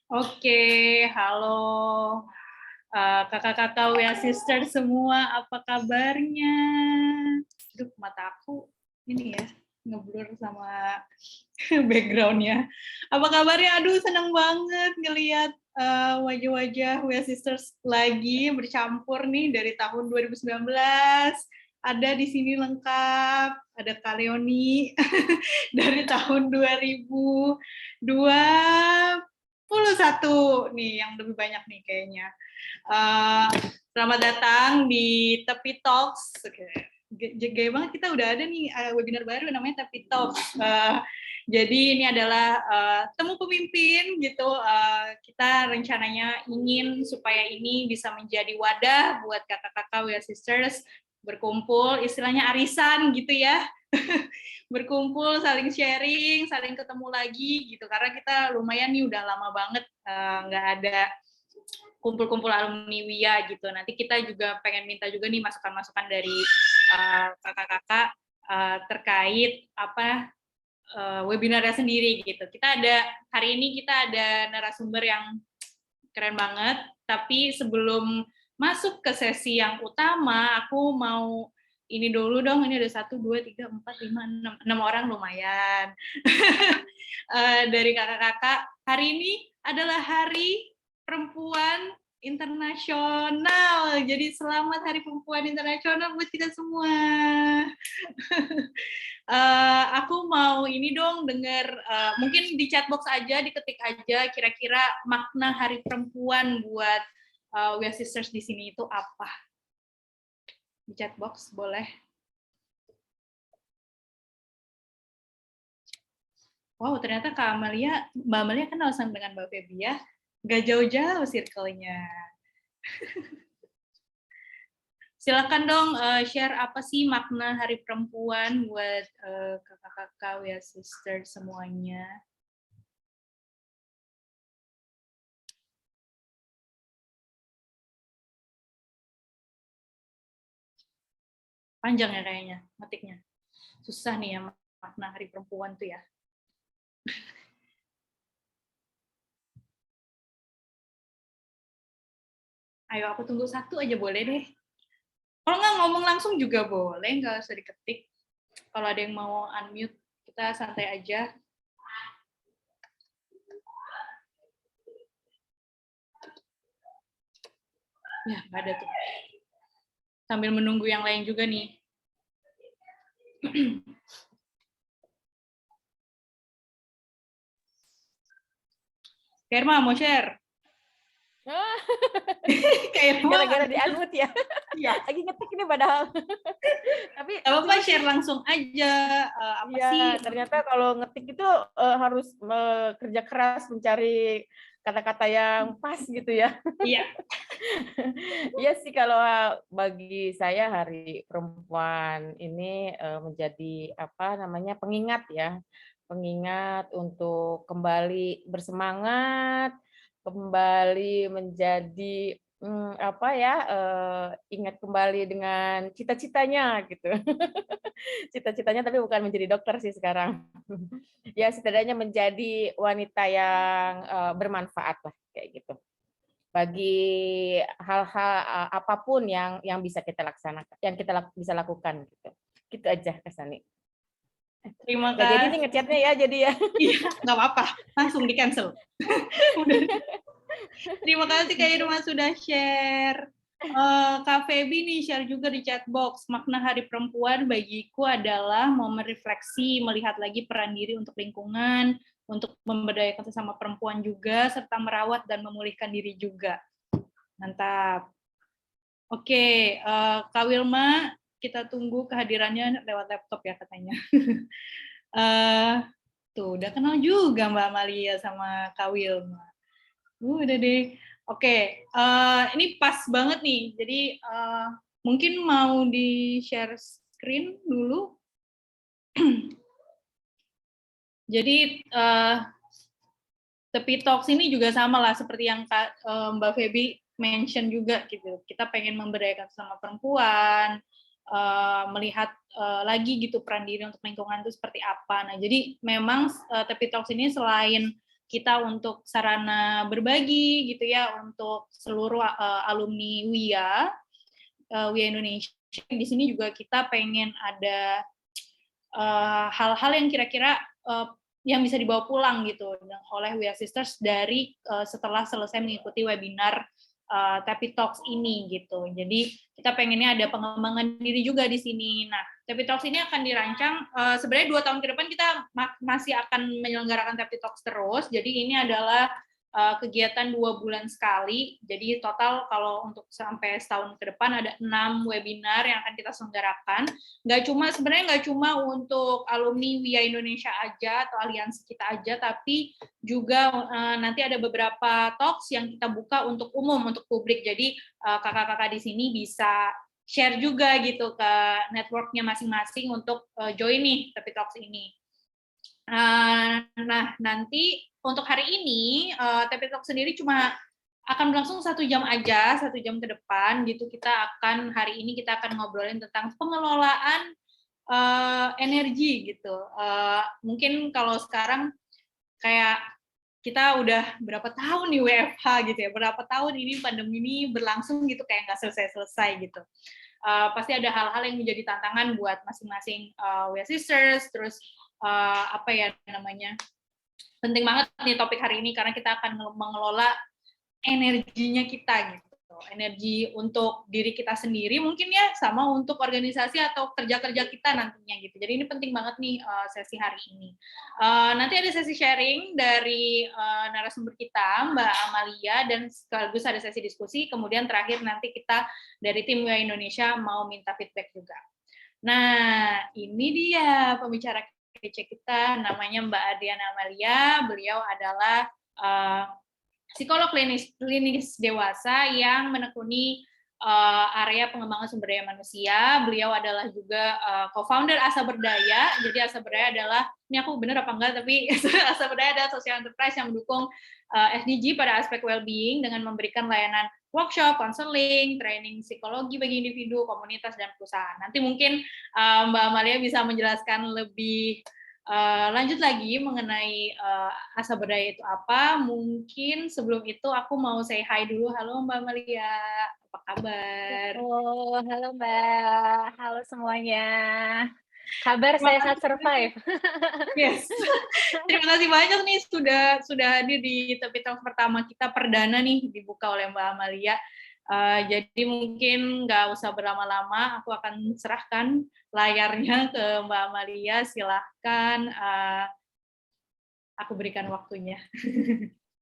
Oke, halo kakak-kakak WA Sister semua, apa kabarnya? Aduh, mata aku ini ya, ngeblur sama background-nya. Apa kabarnya? Aduh, seneng banget ngelihat wajah-wajah WA Sisters lagi bercampur nih dari tahun 2019. Ada di sini lengkap, ada Kak Leoni dari tahun 2021 nih, yang lebih banyak nih kayaknya. Selamat datang di Tepi Talks. Gaya banget, kita udah ada nih webinar baru namanya Tepi Talks. Jadi ini adalah temu pemimpin gitu. Kita rencananya ingin supaya ini bisa menjadi wadah buat kakak-kakak WA Sisters berkumpul, istilahnya arisan gitu ya. Berkumpul, saling sharing, saling ketemu lagi gitu. Karena kita lumayan nih udah lama banget nggak ada kumpul-kumpul alumni WIA gitu. Nanti kita juga pengen minta juga nih masukan-masukan dari kakak-kakak terkait apa webinarnya sendiri gitu. Hari ini kita ada narasumber yang keren banget, tapi sebelum masuk ke sesi yang utama, aku mau ini dulu dong, ini ada 1, 2, 3, 4, 5, 6 orang lumayan. Dari kakak-kakak, hari ini adalah Hari Perempuan Internasional. Jadi selamat Hari Perempuan Internasional buat kita semua. Aku mau ini dong dengar, mungkin di chatbox aja, diketik aja kira-kira makna Hari Perempuan buat WIA Sisters di sini itu apa? Di chatbox boleh. Wow, ternyata Mbak Amalia kenal sama dengan Mbak Feby ya. Gak jauh-jauh circle-nya. Silakan dong share apa sih makna Hari Perempuan buat kakak-kakak WIA Sisters semuanya. Panjang ya kayaknya ngetiknya. Susah nih ya makna Hari Perempuan tuh ya. Ayo aku tunggu 1 aja boleh deh. Kalau nggak ngomong langsung juga boleh, nggak usah diketik. Kalau ada yang mau unmute, kita santai aja. Ya, nggak ada tuh. Sambil menunggu yang lain juga nih. Irma mau share? Gara-gara di unmute ya. Iya. Lagi ngetik ini padahal. Tapi apa share langsung aja. Apa ya, sih? ternyata kalau ngetik itu harus kerja keras mencari kata-kata yang pas gitu ya. Iya. Iya sih, kalau bagi saya Hari Perempuan ini menjadi apa namanya pengingat ya, pengingat untuk kembali bersemangat, kembali menjadi apa ya, ingat kembali dengan cita-citanya gitu. Cita-citanya tapi bukan menjadi dokter sih sekarang. Ya setidaknya menjadi wanita yang bermanfaat lah kayak gitu. Bagi hal-hal apapun yang bisa kita laksanakan, yang kita bisa lakukan gitu. Gitu aja Kasani. Terima Nggak jadi kasih. nih ngechatnya ya, jadi ya. Iya, nggak apa-apa. Langsung di cancel. Terima kasih Kak Irma sudah share. Kak Feby nih share juga di chatbox. Makna Hari Perempuan bagiku adalah momen refleksi, melihat lagi peran diri untuk lingkungan, untuk memberdayakan sesama perempuan juga, serta merawat dan memulihkan diri juga. Mantap. Oke, Kak Wilma, kita tunggu kehadirannya lewat laptop ya katanya. Tuh, udah kenal juga Mbak Amalia sama Kak Wilma. Udah deh. Oke, ini pas banget nih. Jadi mungkin mau di-share screen dulu. Jadi Tepi Talks ini juga sama lah seperti yang Mbak Feby mention juga gitu. Kita pengen memberdayakan sama perempuan, melihat lagi gitu peran diri untuk lingkungan itu seperti apa. Nah, jadi memang Tepi Talks ini selain kita untuk sarana berbagi gitu ya untuk seluruh alumni WIA Indonesia. Di sini juga kita pengen ada hal-hal yang kira-kira yang bisa dibawa pulang gitu oleh WIA Sisters dari setelah selesai mengikuti webinar Tapi Talks ini gitu. Jadi kita pengennya ada pengembangan diri juga di sini. Nah, Tapi Talks ini akan dirancang sebenarnya 2 tahun ke depan kita masih akan menyelenggarakan Tapi Talks terus. Jadi ini adalah kegiatan 2 bulan sekali. Jadi total kalau untuk sampai setahun ke depan ada 6 webinar yang akan kita selenggarakan. Sebenarnya nggak cuma untuk alumni WIA Indonesia aja atau aliansi kita aja, tapi juga nanti ada beberapa talks yang kita buka untuk umum, untuk publik. Jadi kakak-kakak di sini bisa share juga gitu ke networknya masing-masing untuk join nih Tapi Talks ini. Nah, nanti untuk hari ini, Tapi Talks sendiri cuma akan berlangsung 1 jam aja, 1 jam ke depan gitu. Hari ini kita akan ngobrolin tentang pengelolaan energi gitu. Mungkin kalau sekarang kayak kita udah berapa tahun nih WFH gitu ya, berapa tahun ini pandemi ini berlangsung gitu kayak nggak selesai-selesai gitu. Pasti ada hal-hal yang menjadi tantangan buat masing-masing WIA Sisters, terus penting banget nih topik hari ini karena kita akan mengelola energinya kita gitu, energi untuk diri kita sendiri mungkin ya, sama untuk organisasi atau kerja-kerja kita nantinya gitu. Jadi ini penting banget nih sesi hari ini. Nanti ada sesi sharing dari narasumber kita Mbak Amalia dan sekaligus ada sesi diskusi. Kemudian terakhir nanti kita dari tim WIA Indonesia mau minta feedback juga. Nah, ini dia pembicara kece kita, namanya Mbak Adriana Amalia. Beliau adalah psikolog klinis dewasa yang menekuni area pengembangan sumber daya manusia. Beliau adalah juga co-founder Asa Berdaya. Jadi Asa Berdaya adalah, ini aku benar apa enggak, tapi Asa Berdaya adalah social enterprise yang mendukung SDG pada aspek well-being dengan memberikan layanan workshop, konseling, training psikologi bagi individu, komunitas, dan perusahaan. Nanti mungkin Mbak Amalia bisa menjelaskan lebih lanjut lagi mengenai Asa Berdaya itu apa. Mungkin sebelum itu aku mau say hi dulu. Halo Mbak Amalia, apa kabar? Oh, halo Mbak, halo semuanya. Kabar sehat survive. Yes. Terima kasih banyak nih sudah hadir di Tapi Talks pertama kita perdana nih dibuka oleh Mbak Amalia. Jadi mungkin nggak usah berlama-lama, aku akan serahkan layarnya ke Mbak Amalia. Silahkan, aku berikan waktunya.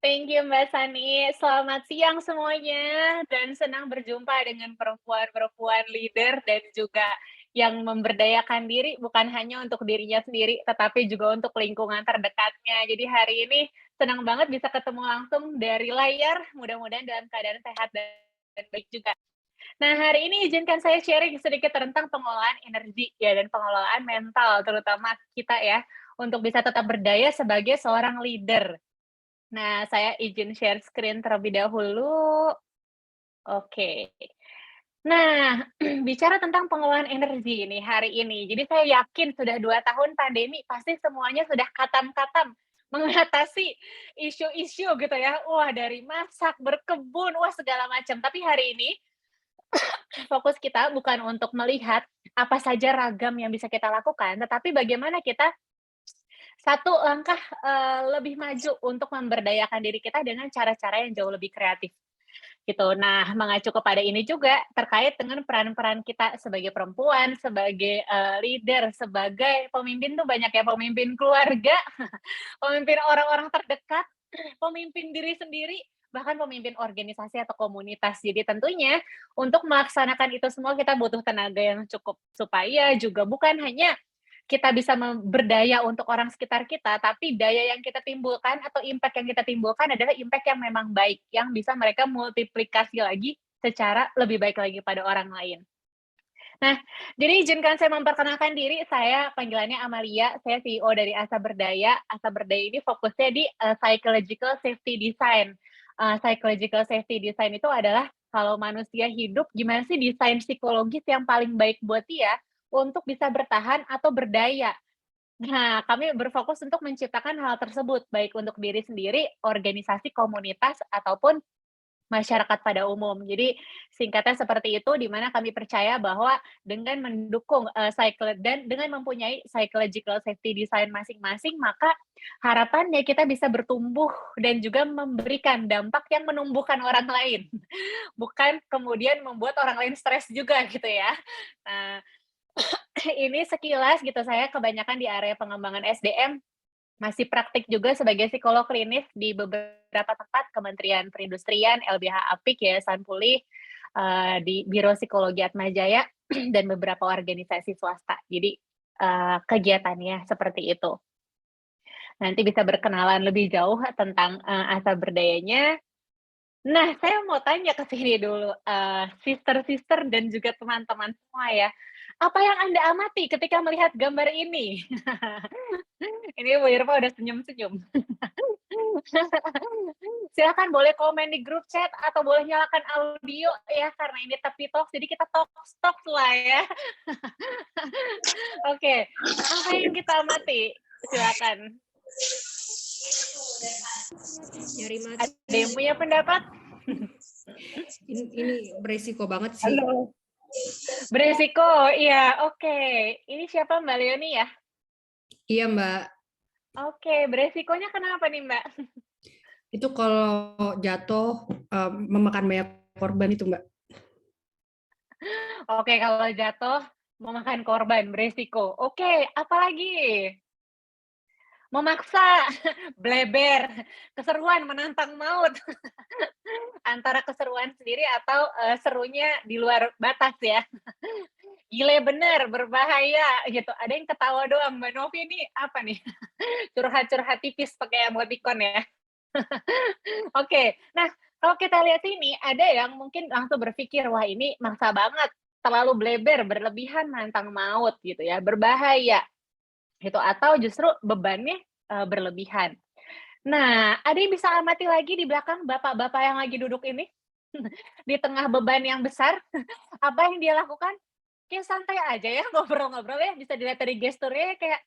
Thank you Mbak Sani. Selamat siang semuanya dan senang berjumpa dengan perempuan-perempuan leader dan juga yang memberdayakan diri bukan hanya untuk dirinya sendiri tetapi juga untuk lingkungan terdekatnya. Jadi hari ini senang banget bisa ketemu langsung dari layar. Mudah-mudahan dalam keadaan sehat dan baik juga. Nah, hari ini izinkan saya sharing sedikit tentang pengelolaan energi ya dan pengelolaan mental terutama kita ya untuk bisa tetap berdaya sebagai seorang leader. Nah, saya izin share screen terlebih dahulu. Oke. Nah, bicara tentang pengelolaan energi nih hari ini. Jadi saya yakin sudah 2 tahun pandemi pasti semuanya sudah katam-katam mengatasi isu-isu gitu ya. Wah, dari masak, berkebun, wah segala macam. Tapi hari ini fokus kita bukan untuk melihat apa saja ragam yang bisa kita lakukan, tetapi bagaimana kita satu langkah lebih maju untuk memberdayakan diri kita dengan cara-cara yang jauh lebih kreatif gitu. Nah, mengacu kepada ini juga terkait dengan peran-peran kita sebagai perempuan, sebagai leader, sebagai pemimpin tuh banyak ya, pemimpin keluarga, pemimpin orang-orang terdekat, pemimpin diri sendiri, bahkan pemimpin organisasi atau komunitas. Jadi tentunya untuk melaksanakan itu semua kita butuh tenaga yang cukup supaya juga bukan hanya kita bisa berdaya untuk orang sekitar kita, tapi daya yang kita timbulkan atau impact yang kita timbulkan adalah impact yang memang baik, yang bisa mereka multiplikasi lagi secara lebih baik lagi pada orang lain. Nah, jadi izinkan saya memperkenalkan diri, saya panggilannya Amalia, saya CEO dari Asa Berdaya. Asa Berdaya ini fokusnya di psychological safety design. Psychological safety design itu adalah kalau manusia hidup, gimana sih desain psikologis yang paling baik buat dia untuk bisa bertahan atau berdaya Nah, kami berfokus untuk menciptakan hal tersebut, baik untuk diri sendiri, organisasi, komunitas, ataupun masyarakat pada umum. Jadi singkatnya seperti itu, di mana kami percaya bahwa dengan mendukung, dan dengan mempunyai psychological safety design masing-masing, maka harapannya kita bisa bertumbuh dan juga memberikan dampak yang menumbuhkan orang lain, bukan kemudian membuat orang lain stres juga gitu ya. Nah, ini sekilas gitu, saya kebanyakan di area pengembangan SDM, masih praktik juga sebagai psikolog klinis di beberapa tempat, Kementerian Perindustrian, LBH Apik, Yayasan Pulih, di Biro Psikologi Atmajaya, dan beberapa organisasi swasta. Jadi, kegiatannya seperti itu. Nanti bisa berkenalan lebih jauh tentang, asal berdayanya. Nah, saya mau tanya ke sini dulu, sister-sister dan juga teman-teman semua ya, apa yang Anda amati ketika melihat gambar ini? Ini Bu Irma udah senyum-senyum. Silakan boleh komen di grup chat atau boleh nyalakan audio ya, karena ini Tepi Talks, jadi kita talks lah ya. Oke, apa yang kita amati? Silakan. Nyari mati. Ada yang punya pendapat? Ini beresiko banget sih. Halo. Beresiko, iya. Oke. Ini siapa, Mbak Leonie ya? Iya, Mbak. Oke, beresikonya kenapa nih, Mbak? Itu kalau jatuh memakan banyak korban itu, Mbak. Oke, kalau jatuh memakan korban, beresiko. Oke, apalagi? Memaksa, bleber, keseruan, menantang maut. Antara keseruan sendiri atau, serunya di luar batas ya. Gile bener, berbahaya gitu. Ada yang ketawa doang, Mbak Novi ini apa nih? Curhat-curhat tipis pakai emoticon ya. Oke, nah kalau kita lihat ini, ada yang mungkin langsung berpikir, wah ini maksa banget, terlalu bleber, berlebihan, nantang maut gitu ya, berbahaya gitu, atau justru bebannya, berlebihan. Nah, ada yang bisa amati lagi di belakang bapak-bapak yang lagi duduk ini? Di tengah beban yang besar, apa yang dia lakukan? Kayak santai aja ya ngobrol-ngobrol ya, bisa dilihat dari gesturnya kayak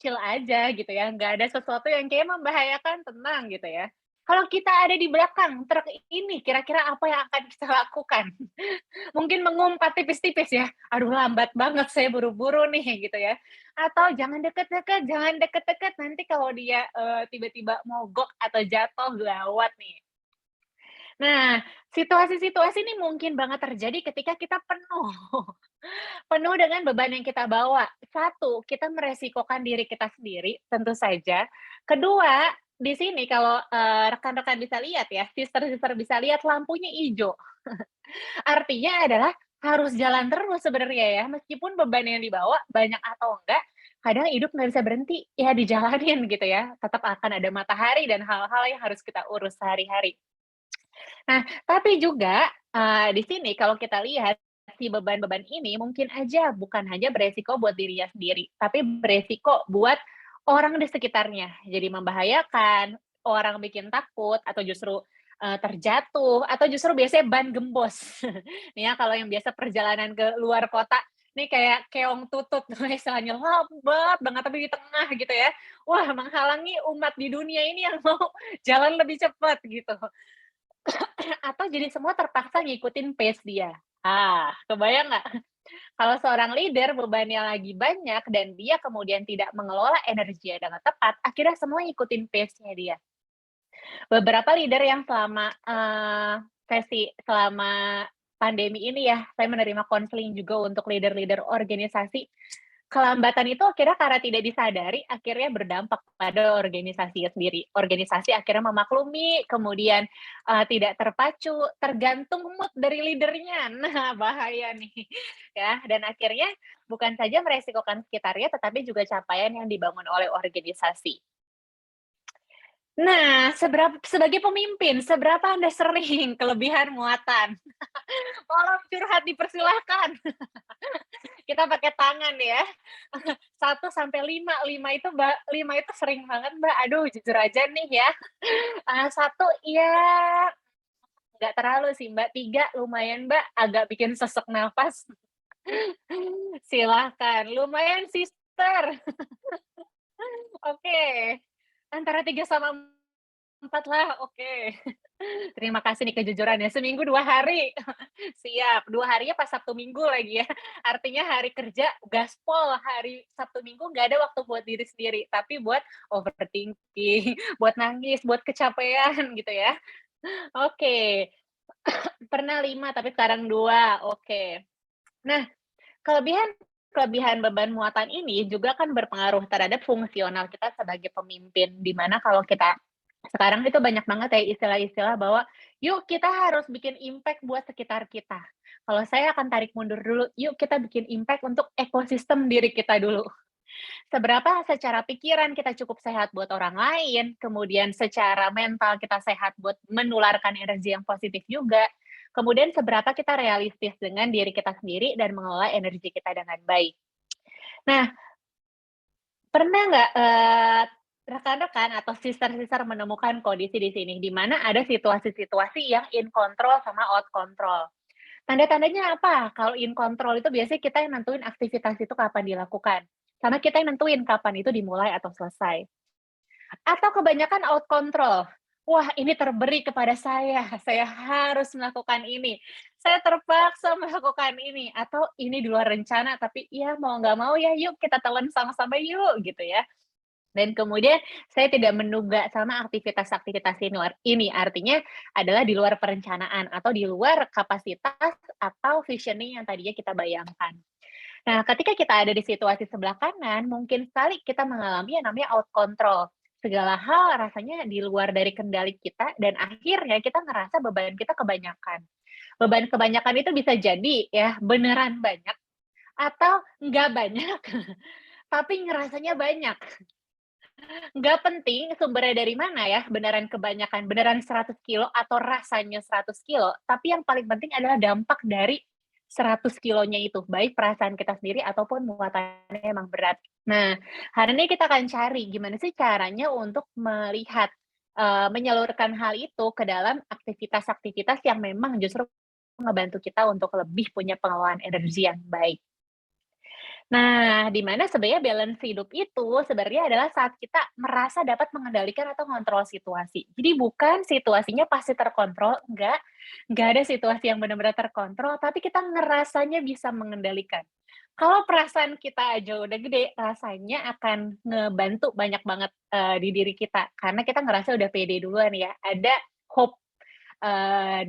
chill aja gitu ya, nggak ada sesuatu yang kayak membahayakan, tenang gitu ya. Kalau kita ada di belakang truk ini, kira-kira apa yang akan kita lakukan? Mungkin mengumpat tipis-tipis ya, "Aduh lambat banget, saya buru-buru nih," gitu ya. Atau, "Jangan deket-deket, jangan deket-deket, nanti kalau dia, tiba-tiba mogok atau jatuh gawat nih." Nah, situasi-situasi ini mungkin banget terjadi ketika kita penuh, penuh dengan beban yang kita bawa. Satu, kita meresikokan diri kita sendiri, tentu saja. Kedua, di sini kalau, rekan-rekan bisa lihat ya, sister-sister bisa lihat lampunya ijo. Artinya adalah harus jalan terus sebenarnya ya, meskipun beban yang dibawa banyak atau enggak, kadang hidup nggak bisa berhenti, ya dijalanin gitu ya. Tetap akan ada matahari dan hal-hal yang harus kita urus sehari-hari. Nah, tapi juga, di sini kalau kita lihat si beban-beban ini mungkin aja bukan hanya beresiko buat dirinya sendiri, tapi beresiko buat orang di sekitarnya. Jadi membahayakan, orang bikin takut, atau justru, terjatuh, atau justru biasanya ban gembos. Nih ya kalau yang biasa perjalanan ke luar kota, nih kayak keong tutut istilahnya, lambat banget tapi di tengah gitu ya. Wah, menghalangi umat di dunia ini yang mau jalan lebih cepat gitu. Atau jadi semua terpaksa ngikutin pace dia. Kebayang nggak? Kalau seorang leader bebannya lagi banyak dan dia kemudian tidak mengelola energinya dengan tepat, akhirnya semua ngikutin pace-nya dia. Beberapa leader yang selama, selama pandemi ini ya, saya menerima konseling juga untuk leader-leader organisasi. Kelambatan itu akhirnya karena tidak disadari, akhirnya berdampak pada organisasinya sendiri. Organisasi akhirnya memaklumi, kemudian, tidak terpacu, tergantung mood dari leader-nya. Nah, bahaya nih, ya. Dan akhirnya bukan saja meresikokan sekitarnya, tetapi juga capaian yang dibangun oleh organisasi. Nah, sebagai pemimpin, seberapa Anda sering kelebihan muatan? Tolong curhat dipersilahkan. Kita pakai tangan ya. 1 sampai 5, 5 itu sering banget, Mbak. Aduh, jujur aja nih ya. 1 ya nggak terlalu sih, Mbak. 3 lumayan, Mbak, agak bikin sesek nafas. Silahkan, lumayan sister. Antara 3 sama 4 lah, oke. Terima kasih nih kejujurannya, seminggu 2 hari. Siap, 2 harinya pas Sabtu Minggu lagi ya. Artinya hari kerja gaspol, hari Sabtu Minggu nggak ada waktu buat diri sendiri, tapi buat overthinking, buat nangis, buat kecapean gitu ya. Oke, pernah 5 tapi sekarang 2, oke. Nah, kelebihan kelebihan beban muatan ini juga kan berpengaruh terhadap fungsional kita sebagai pemimpin, di mana kalau kita sekarang itu banyak banget ya istilah-istilah bahwa, "Yuk kita harus bikin impact buat sekitar kita." Kalau saya akan tarik mundur dulu, "Yuk kita bikin impact untuk ekosistem diri kita dulu." Seberapa secara pikiran kita cukup sehat buat orang lain, kemudian secara mental kita sehat buat menularkan energi yang positif juga, kemudian seberapa kita realistis dengan diri kita sendiri dan mengelola energi kita dengan baik. Nah, pernah nggak, rekan-rekan atau sister-sister menemukan kondisi di sini, di mana ada situasi-situasi yang in control sama out control? Tanda-tandanya apa? Kalau in control itu biasanya kita yang nentuin aktivitas itu kapan dilakukan, sama kita yang nentuin kapan itu dimulai atau selesai. Atau kebanyakan out control, "Wah, ini terberi kepada saya harus melakukan ini, saya terpaksa melakukan ini," atau, "Ini di luar rencana, tapi ya mau nggak mau ya, yuk kita telan sama-sama yuk," gitu ya. Dan kemudian saya tidak menduga sama aktivitas-aktivitas ini, artinya adalah di luar perencanaan atau di luar kapasitas atau visioning yang tadinya kita bayangkan. Nah, ketika kita ada di situasi sebelah kanan, mungkin sekali kita mengalami yang namanya out control. Segala hal rasanya di luar dari kendali kita dan akhirnya kita ngerasa beban kita kebanyakan. Beban kebanyakan itu bisa jadi ya beneran banyak atau nggak banyak, tapi ngerasanya banyak. Nggak penting sumbernya dari mana ya, beneran kebanyakan, beneran 100 kilo atau rasanya 100 kilo, tapi yang paling penting adalah dampak dari 100 kilonya itu, baik perasaan kita sendiri ataupun muatannya emang berat. Nah, hari ini kita akan cari gimana sih caranya untuk melihat, menyalurkan hal itu ke dalam aktivitas-aktivitas yang memang justru ngebantu kita untuk lebih punya pengelolaan energi yang baik. Nah, di mana sebenarnya balance hidup itu sebenarnya adalah saat kita merasa dapat mengendalikan atau mengontrol situasi. Jadi bukan situasinya pasti terkontrol, enggak ada situasi yang benar-benar terkontrol, tapi kita ngerasanya bisa mengendalikan. Kalau perasaan kita aja udah gede, rasanya akan ngebantu banyak banget, di diri kita, karena kita ngerasa udah pede duluan ya, ada hope,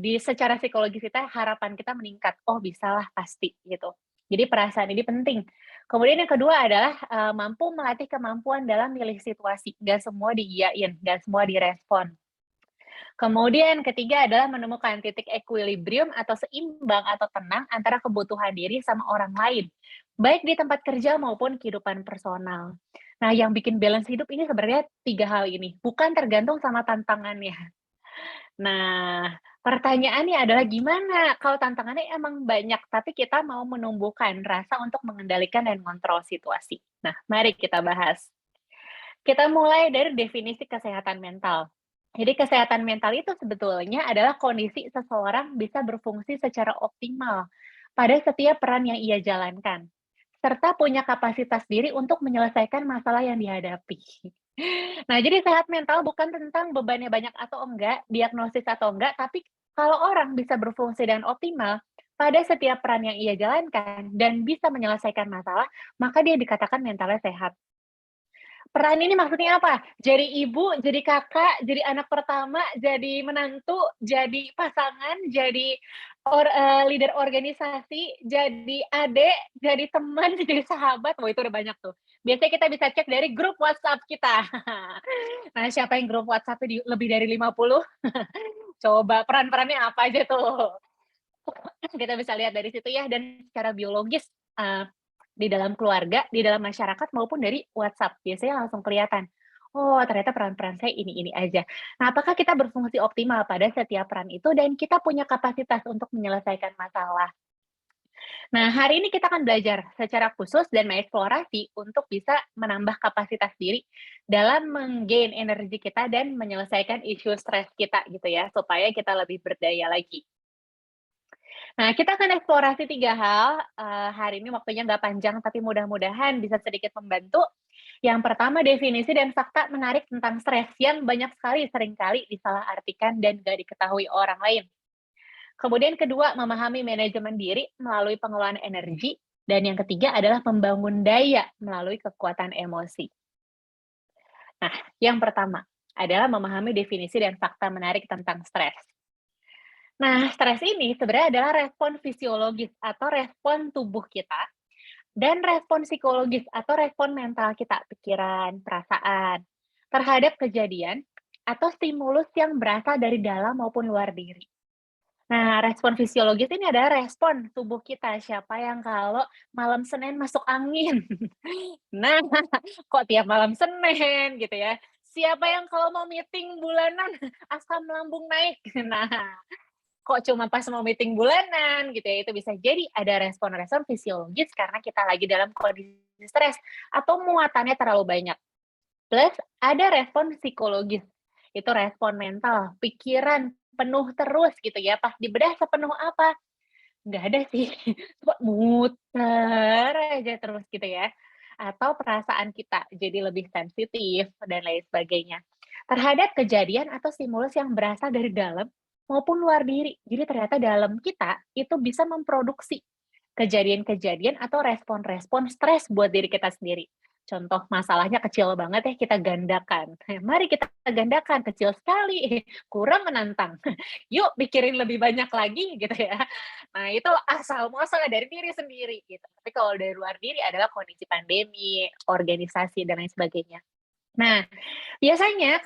di secara psikologis kita, harapan kita meningkat, "Oh bisalah pasti," gitu. Jadi perasaan ini penting. Kemudian yang kedua adalah, mampu melatih kemampuan dalam milih situasi, nggak semua diiyain, nggak semua direspon. Kemudian ketiga adalah menemukan titik equilibrium atau seimbang atau tenang antara kebutuhan diri sama orang lain, baik di tempat kerja maupun kehidupan personal. Nah, yang bikin balance hidup ini sebenarnya 3 hal ini, bukan tergantung sama tantangannya. Nah, pertanyaannya adalah gimana kalau tantangannya emang banyak, tapi kita mau menumbuhkan rasa untuk mengendalikan dan mengontrol situasi. Nah, mari kita bahas. Kita mulai dari definisi kesehatan mental. Jadi kesehatan mental itu sebetulnya adalah kondisi seseorang bisa berfungsi secara optimal pada setiap peran yang ia jalankan, serta punya kapasitas diri untuk menyelesaikan masalah yang dihadapi. Nah, jadi sehat mental bukan tentang bebannya banyak atau enggak, diagnosis atau enggak, tapi kalau orang bisa berfungsi dengan optimal pada setiap peran yang ia jalankan dan bisa menyelesaikan masalah, maka dia dikatakan mentalnya sehat. Peran ini maksudnya apa? Jadi ibu, jadi kakak, jadi anak pertama, jadi menantu, jadi pasangan, jadi leader organisasi, jadi adik, jadi teman, jadi sahabat. Wah, itu udah banyak tuh. Biasanya kita bisa cek dari grup WhatsApp kita. Nah, siapa yang grup WhatsApp-nya lebih dari 50? Coba peran-perannya apa aja tuh? Kita bisa lihat dari situ ya, dan secara biologis, di dalam keluarga, di dalam masyarakat, maupun dari WhatsApp, biasanya langsung kelihatan, "Oh, ternyata peran-peran saya ini aja." Nah, apakah kita berfungsi optimal pada setiap peran itu dan kita punya kapasitas untuk menyelesaikan masalah? Nah, hari ini kita akan belajar secara khusus dan mengeksplorasi untuk bisa menambah kapasitas diri dalam menggain energi kita dan menyelesaikan isu stres kita gitu ya, supaya kita lebih berdaya lagi. Nah, kita akan eksplorasi 3 hal, hari ini waktunya nggak panjang, tapi mudah-mudahan bisa sedikit membantu. Yang pertama, definisi dan fakta menarik tentang stres yang banyak sekali seringkali disalahartikan dan nggak diketahui orang lain. Kemudian kedua, memahami manajemen diri melalui pengelolaan energi. Dan yang ketiga adalah membangun daya melalui kekuatan emosi. Nah, yang pertama adalah memahami definisi dan fakta menarik tentang stres. Nah, stres ini sebenarnya adalah respon fisiologis atau respon tubuh kita dan respon psikologis atau respon mental kita, pikiran, perasaan, terhadap kejadian atau stimulus yang berasal dari dalam maupun luar diri. Nah, respon fisiologis ini adalah respon tubuh kita. Siapa yang kalau malam Senin masuk angin? Nah, kok tiap malam Senin gitu ya? Siapa yang kalau mau meeting bulanan asam lambung naik? Nah, kok cuma pas mau meeting bulanan gitu ya? Itu bisa jadi ada respon-respon fisiologis karena kita lagi dalam kondisi stres atau muatannya terlalu banyak. Plus ada respon psikologis, itu respon mental, pikiran penuh terus gitu ya, pas dibedah sepenuh apa? Nggak ada sih, kok muter aja terus gitu ya. Atau perasaan kita jadi lebih sensitif dan lain sebagainya. Terhadap kejadian atau stimulus yang berasal dari dalam maupun luar diri. Jadi ternyata dalam kita itu bisa memproduksi kejadian-kejadian atau respon-respon stres buat diri kita sendiri. Contoh masalahnya kecil banget ya, kita gandakan. Mari kita gandakan, kecil sekali, kurang menantang. Yuk pikirin lebih banyak lagi gitu ya. Nah itu asal muasal dari diri sendiri gitu. Tapi kalau dari luar diri adalah kondisi pandemi, organisasi, dan lain sebagainya. Nah, biasanya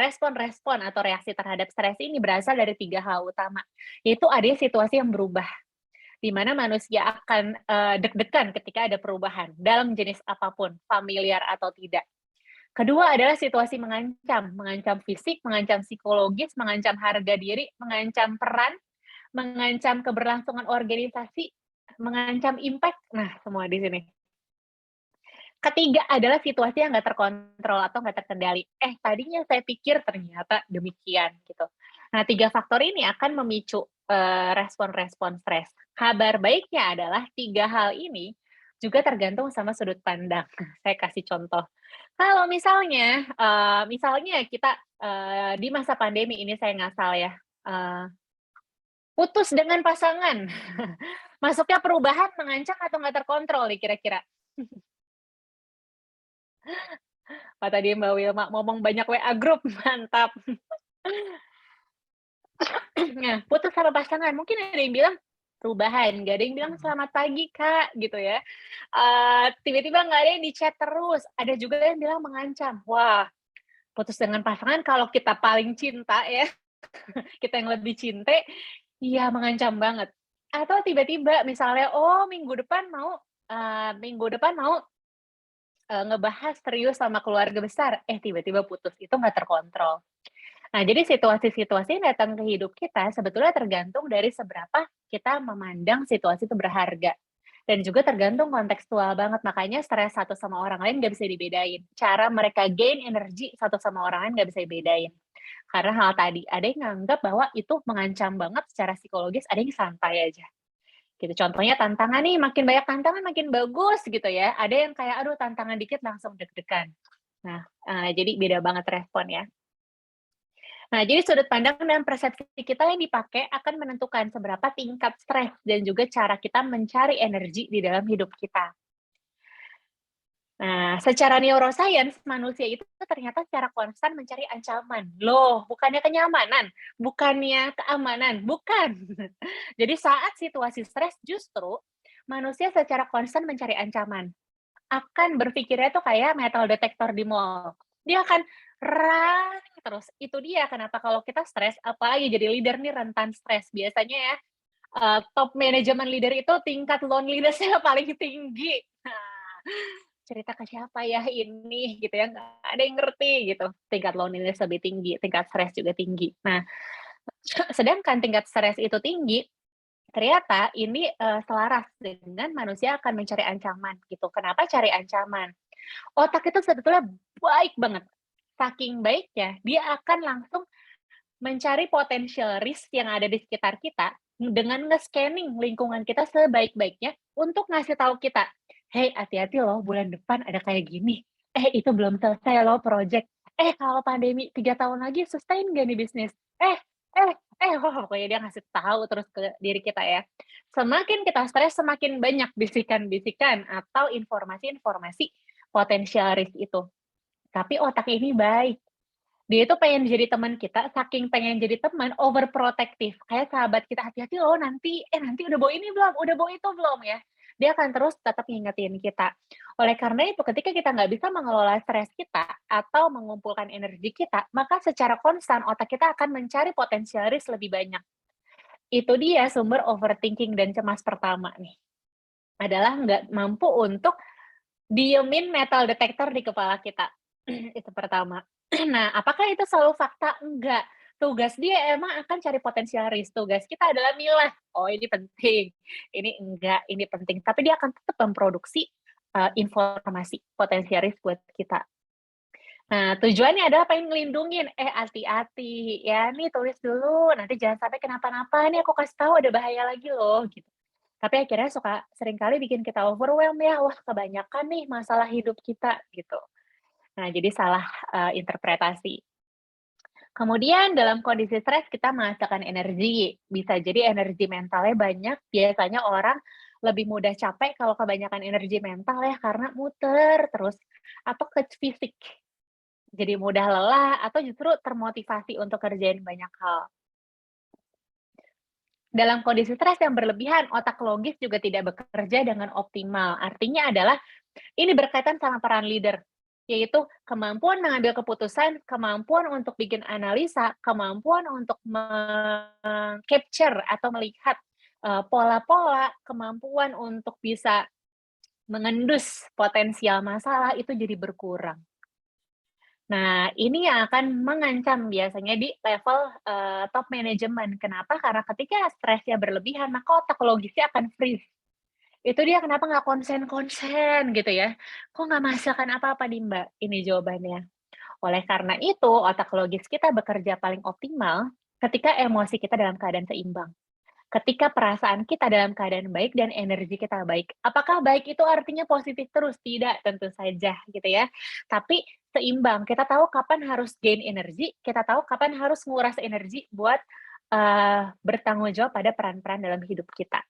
respon-respon atau reaksi terhadap stres ini berasal dari 3 hal utama, yaitu ada situasi yang berubah, di mana manusia akan deg-degan ketika ada perubahan dalam jenis apapun, familiar atau tidak. Kedua adalah situasi mengancam fisik, mengancam psikologis, mengancam harga diri, mengancam peran, mengancam keberlangsungan organisasi, mengancam impact. Nah, semua di sini. Ketiga adalah situasi yang nggak terkontrol atau nggak terkendali. Tadinya saya pikir ternyata demikian gitu. Nah, 3 faktor ini akan memicu respon-respon stres. Kabar baiknya adalah 3 hal ini juga tergantung sama sudut pandang. Saya kasih contoh. Kalau misalnya kita di masa pandemi ini saya ngasal ya, putus dengan pasangan, masuknya perubahan mengancam atau nggak terkontrol nih kira-kira? Kata dia Mbak Wilma, ngomong banyak WA grup, mantap. Nah, putus sama pasangan, mungkin ada yang bilang perubahan, nggak ada yang bilang selamat pagi Kak, gitu ya. Tiba-tiba nggak ada yang di chat terus, ada juga yang bilang mengancam. Wah, putus dengan pasangan kalau kita paling cinta ya, kita yang lebih cinta, iya mengancam banget. Atau tiba-tiba misalnya, minggu depan mau ngebahas serius sama keluarga besar, tiba-tiba putus, itu nggak terkontrol. Nah, jadi situasi-situasi yang datang ke hidup kita sebetulnya tergantung dari seberapa kita memandang situasi itu berharga. Dan juga tergantung kontekstual banget, makanya stres satu sama orang lain nggak bisa dibedain. Cara mereka gain energi satu sama orang lain nggak bisa dibedain. Karena hal tadi, ada yang nganggap bahwa itu mengancam banget secara psikologis, ada yang santai aja. Gitu. Contohnya tantangan nih, makin banyak tantangan makin bagus gitu ya. Ada yang kayak, aduh tantangan dikit langsung deg-degan. Nah, jadi beda banget respon ya. Nah, jadi sudut pandang dan persepsi kita yang dipakai akan menentukan seberapa tingkat stres dan juga cara kita mencari energi di dalam hidup kita. Nah, secara neuroscience, manusia itu ternyata secara konstan mencari ancaman. Loh, bukannya kenyamanan, bukannya keamanan, bukan. Jadi saat situasi stres justru manusia secara konstan mencari ancaman. Akan berpikirnya tuh kayak metal detektor di mall. Dia akan running terus. Itu dia kenapa kalau kita stres, apalagi jadi leader nih rentan stres. Biasanya ya, top manajemen leader itu tingkat loneliness-nya paling tinggi. Nah, cerita ke siapa ya ini gitu ya, nggak ada yang ngerti gitu. Tingkat loneliness lebih tinggi, tingkat stres juga tinggi. Nah, sedangkan tingkat stres itu tinggi, ternyata ini selaras dengan manusia akan mencari ancaman gitu. Kenapa cari ancaman? Otak itu sebetulnya baik banget. Saking baiknya, dia akan langsung mencari potential risk yang ada di sekitar kita dengan nge-scanning lingkungan kita sebaik-baiknya untuk ngasih tahu kita, "Hey, hati-hati loh bulan depan ada kayak gini. Itu belum selesai loh project. Kalau pandemi 3 tahun lagi sustain nggak nih bisnis? Eh eh wah pokoknya dia ngasih tahu terus ke diri kita ya. Semakin kita stres, semakin banyak bisikan-bisikan atau informasi-informasi potensial risk itu. Tapi otak ini baik. Dia itu pengen jadi teman kita, saking pengen jadi teman, overprotective. Kayak sahabat kita, "Hati-hati loh nanti, nanti udah bawa ini belum? Udah bawa itu belum ya?" Dia akan terus tetap ngingetin kita. Oleh karena itu, ketika kita nggak bisa mengelola stres kita atau mengumpulkan energi kita, maka secara konstan otak kita akan mencari potensial risk lebih banyak. Itu dia sumber overthinking dan cemas pertama nih, adalah nggak mampu untuk diemin metal detector di kepala kita. Itu pertama. Nah, apakah itu selalu fakta? Enggak. Tugas dia emang akan cari potensial risk. Tugas kita adalah milah, oh ini penting, ini enggak, ini penting. Tapi dia akan tetap memproduksi informasi potensial risk buat kita. Nah, tujuannya adalah pengen ngelindungin, hati-hati ya, nih tulis dulu, nanti jangan sampai kenapa-napa, nih aku kasih tahu ada bahaya lagi loh, gitu. Tapi akhirnya seringkali bikin kita overwhelm ya, wah kebanyakan nih masalah hidup kita, gitu. Nah, jadi salah interpretasi. Kemudian dalam kondisi stres kita menghasilkan energi. Bisa jadi energi mentalnya banyak, biasanya orang lebih mudah capek kalau kebanyakan energi mental ya, karena muter terus, atau ke fisik. Jadi mudah lelah, atau justru termotivasi untuk kerjain banyak hal. Dalam kondisi stres yang berlebihan, otak logis juga tidak bekerja dengan optimal. Artinya adalah, ini berkaitan sama peran leader, yaitu kemampuan mengambil keputusan, kemampuan untuk bikin analisa, kemampuan untuk capture atau melihat pola-pola, kemampuan untuk bisa mengendus potensial masalah itu jadi berkurang. Nah, ini yang akan mengancam biasanya di level top manajemen. Kenapa? Karena ketika stresnya berlebihan, maka otak logisnya akan freeze. Itu dia kenapa nggak konsen-konsen gitu ya. Kok nggak menghasilkan apa-apa nih Mbak? Ini jawabannya. Oleh karena itu, otak logis kita bekerja paling optimal ketika emosi kita dalam keadaan seimbang. Ketika perasaan kita dalam keadaan baik dan energi kita baik. Apakah baik itu artinya positif terus? Tidak, tentu saja gitu ya. Tapi seimbang, kita tahu kapan harus gain energi, kita tahu kapan harus nguras energi buat bertanggung jawab pada peran-peran dalam hidup kita.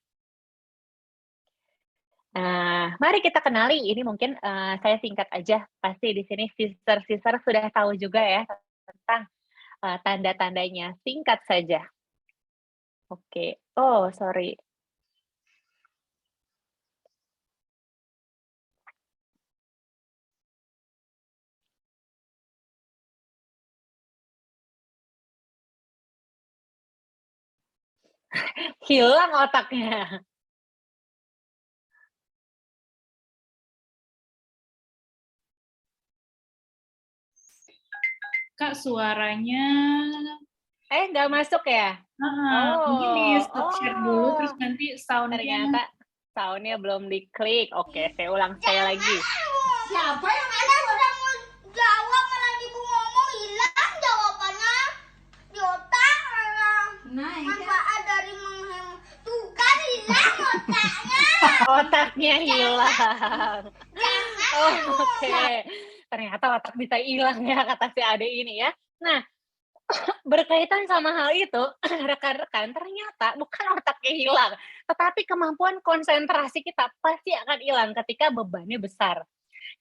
Nah, mari kita kenali, ini mungkin saya singkat aja, pasti di sini sister-sister sudah tahu juga ya tentang tanda-tandanya, singkat saja. Oke, oh sorry. Hilang otaknya. Kak, suaranya Nggak masuk ya? mungkin di stop share dulu, terus nanti sound-nya. Ternyata sound-nya belum diklik. Oke, saya ulang sekali lagi. Siapa yang ada udah mau jawab malah ibu ngomong hilang jawabannya di otak manfaat dari menghemat tuh kan hilang otaknya. Otaknya hilang. Oke. Ternyata otak bisa hilang ya kata si Ade ini ya. Nah, berkaitan sama hal itu, rekan-rekan, ternyata bukan otaknya hilang, tetapi kemampuan konsentrasi kita pasti akan hilang ketika bebannya besar.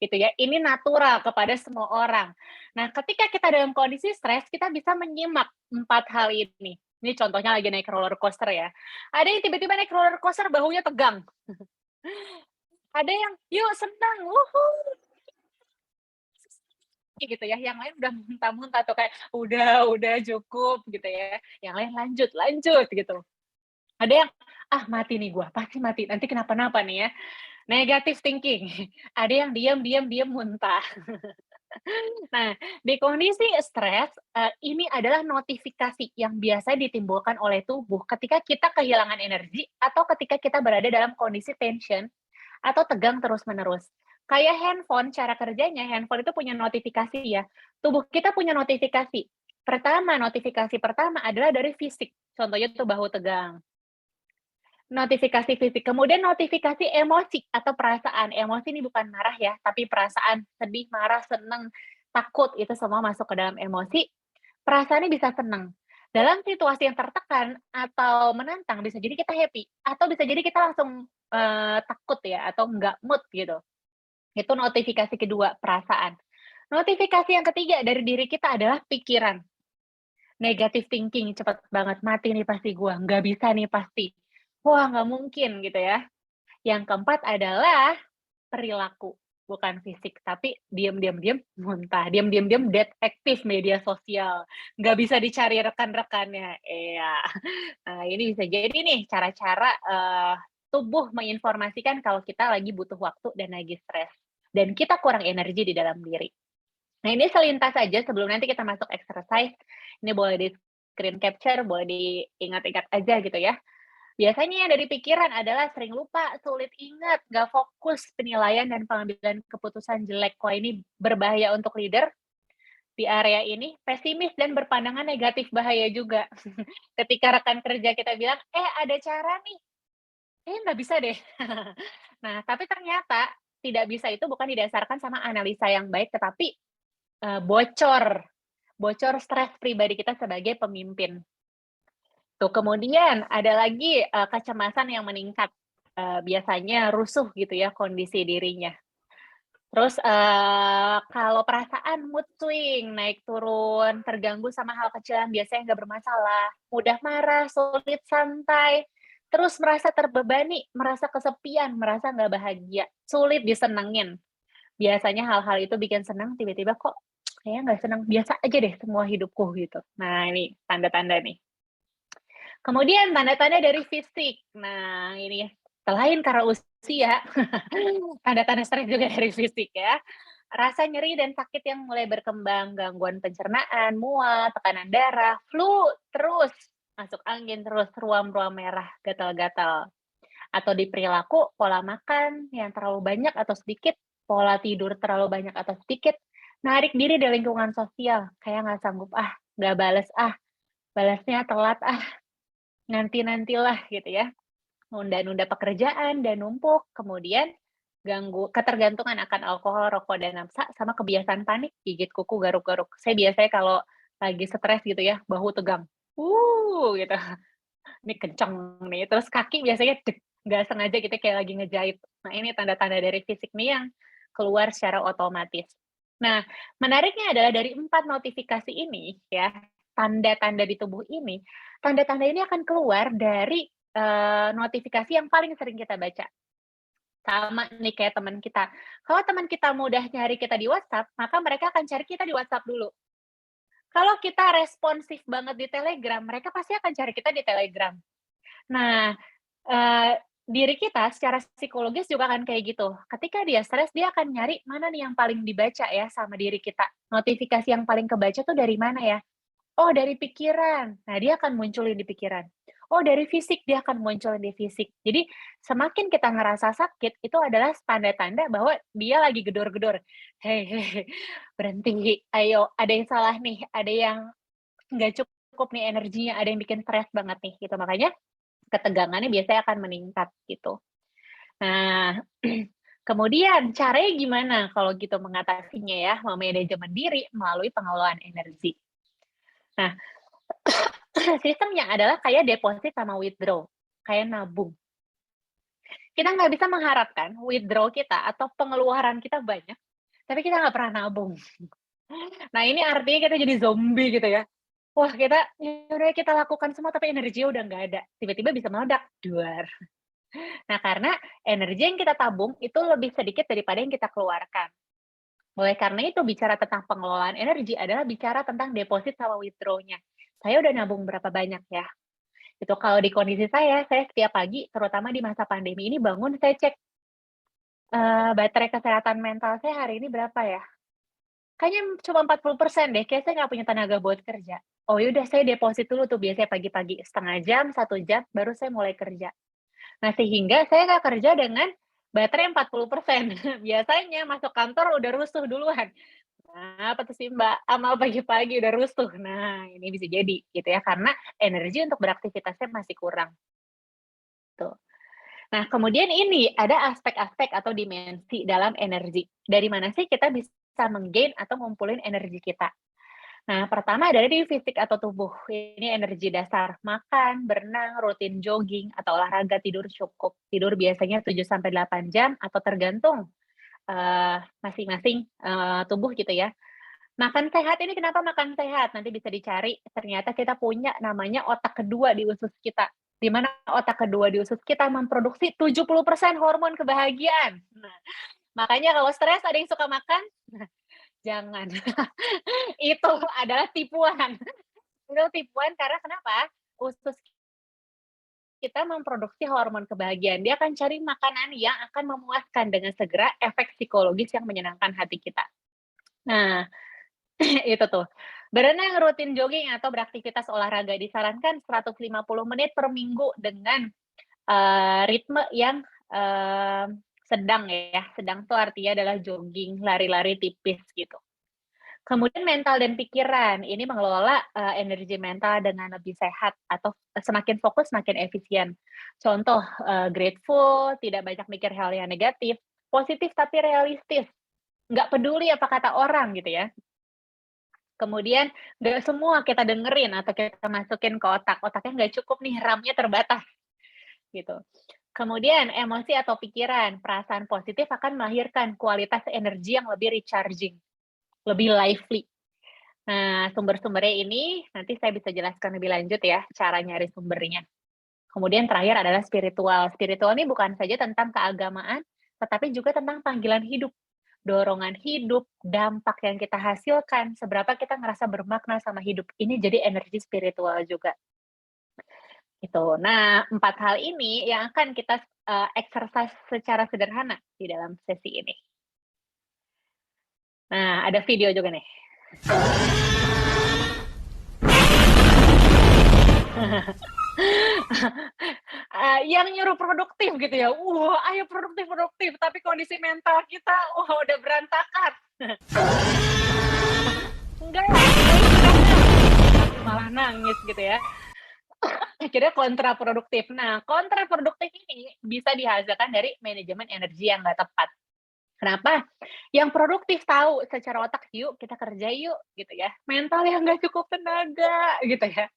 Gitu ya. Ini natural kepada semua orang. Nah, ketika kita dalam kondisi stres, kita bisa menyimak 4 hal ini. Ini contohnya lagi naik roller coaster ya. Ada yang tiba-tiba naik roller coaster bahunya tegang. Ada yang yuk senang, wuhuu. Gitu ya, yang lain udah muntah-muntah tuh kayak udah cukup gitu ya. Yang lain lanjut gitu. Ada yang mati nih gua, pasti mati. Nanti kenapa-napa nih ya. Negative thinking. Ada yang diam muntah. Nah, di kondisi stres, ini adalah notifikasi yang biasa ditimbulkan oleh tubuh ketika kita kehilangan energi atau ketika kita berada dalam kondisi tension atau tegang terus-menerus. Kayak handphone, cara kerjanya, handphone itu punya notifikasi ya. Tubuh kita punya notifikasi. Pertama, notifikasi pertama adalah dari fisik. Contohnya tuh bahu tegang. Notifikasi fisik. Kemudian notifikasi emosi atau perasaan. Emosi ini bukan marah ya, tapi perasaan sedih, marah, senang, takut, itu semua masuk ke dalam emosi. Perasaannya bisa senang. Dalam situasi yang tertekan atau menantang, bisa jadi kita happy, atau bisa jadi kita langsung takut ya, atau nggak mood gitu. Itu notifikasi kedua, perasaan. Notifikasi yang ketiga dari diri kita adalah pikiran. Negative thinking, cepet banget, mati nih pasti gua, nggak bisa nih pasti. Wah, nggak mungkin gitu ya. Yang keempat adalah perilaku, bukan fisik, tapi diam-diam muntah, diam-diam deaktif media sosial, nggak bisa dicari rekan-rekannya. Iya. Nah, ini bisa jadi nih cara-cara tubuh menginformasikan kalau kita lagi butuh waktu dan lagi stres, dan kita kurang energi di dalam diri. Nah, ini selintas saja sebelum nanti kita masuk exercise. Ini boleh di screen capture, boleh diingat-ingat aja gitu ya. Biasanya yang dari pikiran adalah sering lupa, sulit ingat, nggak fokus, penilaian dan pengambilan keputusan jelek. Wah, ini berbahaya untuk leader di area ini. Pesimis dan berpandangan negatif bahaya juga. Ketika rekan kerja kita bilang, ada cara nih, nggak bisa deh. Nah, tapi ternyata tidak bisa itu bukan didasarkan sama analisa yang baik, tetapi bocor stres pribadi kita sebagai pemimpin. Tuh, kemudian ada lagi kecemasan yang meningkat, biasanya rusuh gitu ya kondisi dirinya. Terus kalau perasaan mood swing, naik turun, terganggu sama hal kecil yang biasanya nggak bermasalah, mudah marah, sulit santai, terus merasa terbebani, merasa kesepian, merasa nggak bahagia, sulit disenengin. Biasanya hal-hal itu bikin senang, tiba-tiba kok kayaknya nggak senang, biasa aja deh semua hidupku gitu. Nah, ini tanda-tanda nih. Kemudian tanda-tanda dari fisik. Nah, ini selain karena usia, tanda-tanda stres juga dari fisik ya. Rasa nyeri dan sakit yang mulai berkembang, gangguan pencernaan, mual, tekanan darah, flu terus, masuk angin terus, ruam-ruam merah, gatal-gatal. Atau di perilaku, pola makan yang terlalu banyak atau sedikit, pola tidur terlalu banyak atau sedikit, narik diri dari lingkungan sosial, kayak nggak sanggup, nggak bales, balasnya telat, nanti-nantilah gitu ya. Nunda-nunda pekerjaan dan numpuk, kemudian ganggu ketergantungan akan alkohol, rokok, dan nafsa, sama kebiasaan panik, gigit kuku, garuk-garuk. Saya biasanya kalau lagi stres gitu ya, bahu tegang, gitu. Ini kenceng nih, terus kaki biasanya nggak sengaja gitu kayak lagi ngejahit. Nah, ini tanda-tanda dari fisik nih yang keluar secara otomatis. Nah, menariknya adalah dari 4 notifikasi ini ya, tanda-tanda di tubuh ini, tanda-tanda ini akan keluar dari notifikasi yang paling sering kita baca. Sama nih kayak teman kita. Kalau teman kita mudah nyari kita di WhatsApp, maka mereka akan cari kita di WhatsApp dulu. Kalau kita responsif banget di Telegram, mereka pasti akan cari kita di Telegram. Nah, diri kita secara psikologis juga akan kayak gitu. Ketika dia stres, dia akan nyari mana nih yang paling dibaca ya sama diri kita. Notifikasi yang paling kebaca tuh dari mana ya? Oh, dari pikiran. Nah, dia akan munculin di pikiran. Oh, dari fisik, dia akan munculin di fisik. Jadi, semakin kita ngerasa sakit, itu adalah tanda-tanda bahwa dia lagi gedor-gedor. Hei, berhenti. Ayo, ada yang salah nih. Ada yang nggak cukup nih energinya. Ada yang bikin stres banget nih. Gitu. Makanya, ketegangannya biasanya akan meningkat gitu. Nah, kemudian caranya gimana kalau gitu mengatasinya ya? Memanajemen diri melalui pengelolaan energi. Nah, sistemnya adalah kayak deposit sama withdraw, kayak nabung. Kita nggak bisa mengharapkan withdraw kita atau pengeluaran kita banyak, tapi kita nggak pernah nabung. Nah, ini artinya kita jadi zombie gitu ya. Wah, udah kita lakukan semua tapi energinya udah nggak ada. Tiba-tiba bisa meledak, duar. Nah, karena energi yang kita tabung itu lebih sedikit daripada yang kita keluarkan. Oleh karena itu, bicara tentang pengelolaan energi adalah bicara tentang deposit sama withdraw-nya. Saya udah nabung berapa banyak ya? Itu kalau di kondisi saya setiap pagi, terutama di masa pandemi ini bangun, saya cek baterai kesehatan mental saya hari ini berapa ya? Kayaknya cuma 40% deh, kayak saya nggak punya tenaga buat kerja. Oh yaudah, saya deposit dulu tuh biasanya pagi-pagi, setengah jam, 1 jam, baru saya mulai kerja. Nah, sehingga saya nggak kerja dengan baterai 40%. Biasanya masuk kantor udah rusuh duluan. Nah, apa tuh sih Mbak? Amal pagi-pagi udah rusuh. Nah, ini bisa jadi gitu ya, karena energi untuk beraktivitasnya masih kurang. Tuh. Nah, kemudian ini ada aspek-aspek atau dimensi dalam energi. Dari mana sih kita bisa menggain atau ngumpulin energi kita? Nah, pertama dari fisik atau tubuh. Ini energi dasar. Makan, berenang, rutin jogging, atau olahraga, tidur cukup. Tidur biasanya 7-8 jam atau tergantung masing-masing tubuh gitu ya. Makan sehat ini kenapa makan sehat? Nanti bisa dicari, ternyata kita punya namanya otak kedua di usus kita. Di mana otak kedua di usus kita memproduksi 70% hormon kebahagiaan. Nah, makanya kalau stres ada yang suka makan, jangan. Itu adalah tipuan. Itu tipuan karena kenapa? Usus kita memproduksi hormon kebahagiaan. Dia akan cari makanan yang akan memuaskan dengan segera efek psikologis yang menyenangkan hati kita. Nah, itu tuh. Berenang, rutin jogging, atau beraktivitas olahraga disarankan 150 menit per minggu dengan ritme yang sedang ya. Sedang tuh artinya adalah jogging, lari-lari tipis gitu. Kemudian mental dan pikiran, ini mengelola energi mental dengan lebih sehat atau semakin fokus semakin efisien. Contoh, grateful, tidak banyak mikir hal yang negatif, positif tapi realistis, nggak peduli apa kata orang gitu ya. Kemudian nggak semua kita dengerin atau kita masukin ke otak, otaknya nggak cukup nih, RAM-nya terbatas gitu. Kemudian emosi atau pikiran, perasaan positif akan melahirkan kualitas energi yang lebih recharging, lebih lively. Nah, sumber-sumbernya ini nanti saya bisa jelaskan lebih lanjut ya, cara nyari sumbernya. Kemudian terakhir adalah spiritual. Spiritual ini bukan saja tentang keagamaan, tetapi juga tentang panggilan hidup, dorongan hidup, dampak yang kita hasilkan, seberapa kita ngerasa bermakna sama hidup. Ini jadi energi spiritual juga. Gitu. Nah, 4 hal ini yang akan kita exercise secara sederhana di dalam sesi ini. Nah, ada video juga nih. Yang nyuruh produktif gitu ya, ayo produktif, tapi kondisi mental kita, udah berantakan. Enggak, malah nangis gitu ya. Akhirnya kontraproduktif. Nah, kontraproduktif ini bisa dihasilkan dari manajemen energi yang nggak tepat. Kenapa? Yang produktif tahu secara otak, yuk kita kerja yuk, gitu ya. Mental yang nggak cukup tenaga, gitu ya.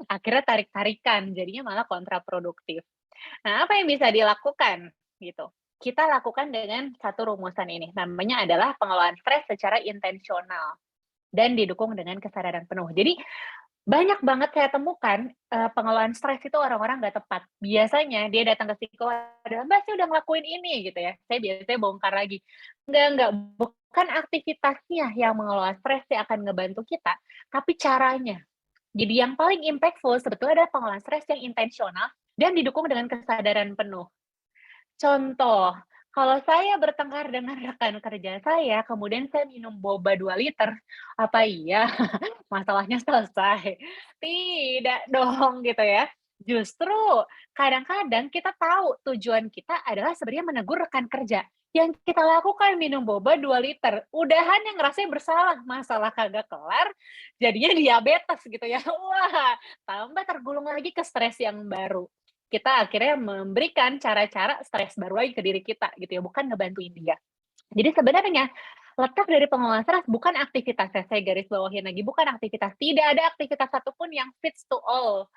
Akhirnya tarik-tarikan, jadinya malah kontraproduktif. Nah, apa yang bisa dilakukan? Gitu. Kita lakukan dengan satu rumusan ini, namanya adalah pengelolaan stres secara intensional dan didukung dengan kesadaran penuh. Jadi, banyak banget saya temukan pengelolaan stres itu orang-orang nggak tepat. Biasanya dia datang ke psikolog, Mbak sih udah ngelakuin ini gitu ya. Saya biasanya bongkar lagi. Enggak, bukan aktivitasnya yang mengelola stres yang akan ngebantu kita, tapi caranya. Jadi yang paling impactful sebetulnya adalah pengelolaan stres yang intensional dan didukung dengan kesadaran penuh. Contoh, kalau saya bertengkar dengan rekan kerja saya, kemudian saya minum boba 2 liter, apa iya masalahnya selesai? Tidak dong, gitu ya. Justru kadang-kadang kita tahu tujuan kita adalah sebenarnya menegur rekan kerja. Yang kita lakukan minum boba 2 liter, udahan yang ngerasain bersalah, masalah kagak kelar, jadinya diabetes gitu ya. Wah, tambah tergulung lagi ke stres yang baru. Kita akhirnya memberikan cara-cara stres baru lagi ke diri kita gitu ya, bukan ngebantuin dia. Jadi sebenarnya letak dari pengelolaan stres bukan aktivitasnya, saya garis bawahin lagi, bukan aktivitas. Tidak ada aktivitas satupun yang fits to all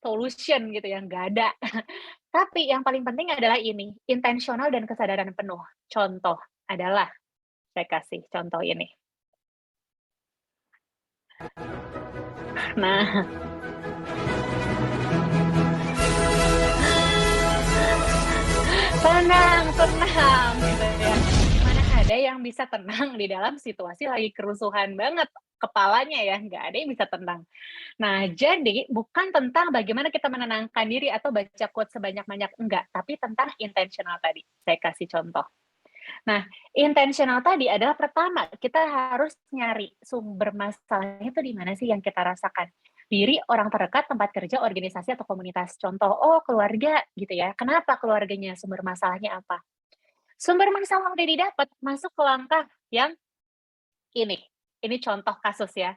solution gitu ya, nggak ada. Tapi yang paling penting adalah ini, intensional dan kesadaran penuh. Contoh adalah, saya kasih contoh ini. Nah, tenang gitu ya. Mana ada yang bisa tenang di dalam situasi lagi kerusuhan banget kepalanya ya, nggak ada yang bisa tenang. Nah, jadi bukan tentang bagaimana kita menenangkan diri atau baca quote sebanyak-banyak, enggak, tapi tentang intentional tadi. Saya kasih contoh. Nah, intentional tadi adalah pertama, kita harus nyari sumber masalahnya itu di mana sih yang kita rasakan. Diri, orang terdekat, tempat kerja, organisasi, atau komunitas. Contoh, keluarga gitu ya. Kenapa keluarganya? Sumber masalahnya apa? Sumber masalah udah didapat, masuk ke langkah yang ini. Ini contoh kasus ya.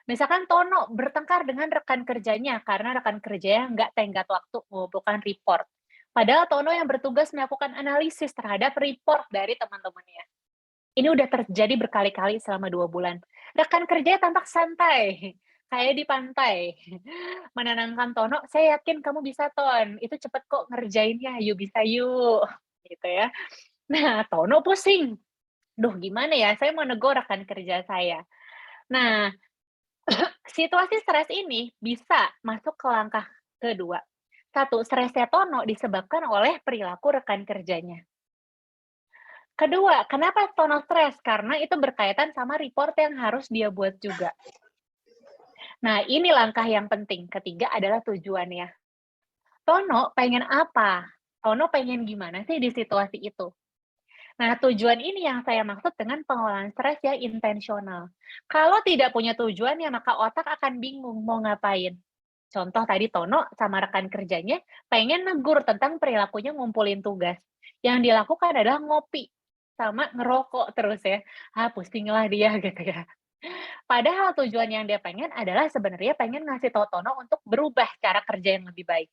Misalkan Tono bertengkar dengan rekan kerjanya karena rekan kerjanya nggak tenggat waktu mengumpulkan report. Padahal Tono yang bertugas melakukan analisis terhadap report dari teman-temannya. Ini udah terjadi berkali-kali selama 2 bulan. Rekan kerjanya tampak santai, kayak di pantai. Menenangkan Tono, saya yakin kamu bisa, Ton. Itu cepet kok ngerjainnya, yuk bisa yuk. Gitu ya. Nah, Tono pusing. Duh, gimana ya? Saya mau negur rekan kerja saya. Nah, situasi stres ini bisa masuk ke langkah kedua. 1, stresnya Tono disebabkan oleh perilaku rekan kerjanya. Kedua, kenapa Tono stres? Karena itu berkaitan sama report yang harus dia buat juga. Nah, ini langkah yang penting. Ketiga adalah tujuannya. Tono pengen apa? Tono pengen gimana sih di situasi itu? Nah, tujuan ini yang saya maksud dengan pengelolaan stres yang intensional. Kalau tidak punya tujuan, ya maka otak akan bingung mau ngapain. Contoh tadi Tono sama rekan kerjanya pengen negur tentang perilakunya ngumpulin tugas. Yang dilakukan adalah ngopi sama ngerokok terus ya. Pusing lah dia gitu ya. Padahal tujuan yang dia pengen adalah sebenarnya pengen ngasih tahu Tono untuk berubah cara kerja yang lebih baik.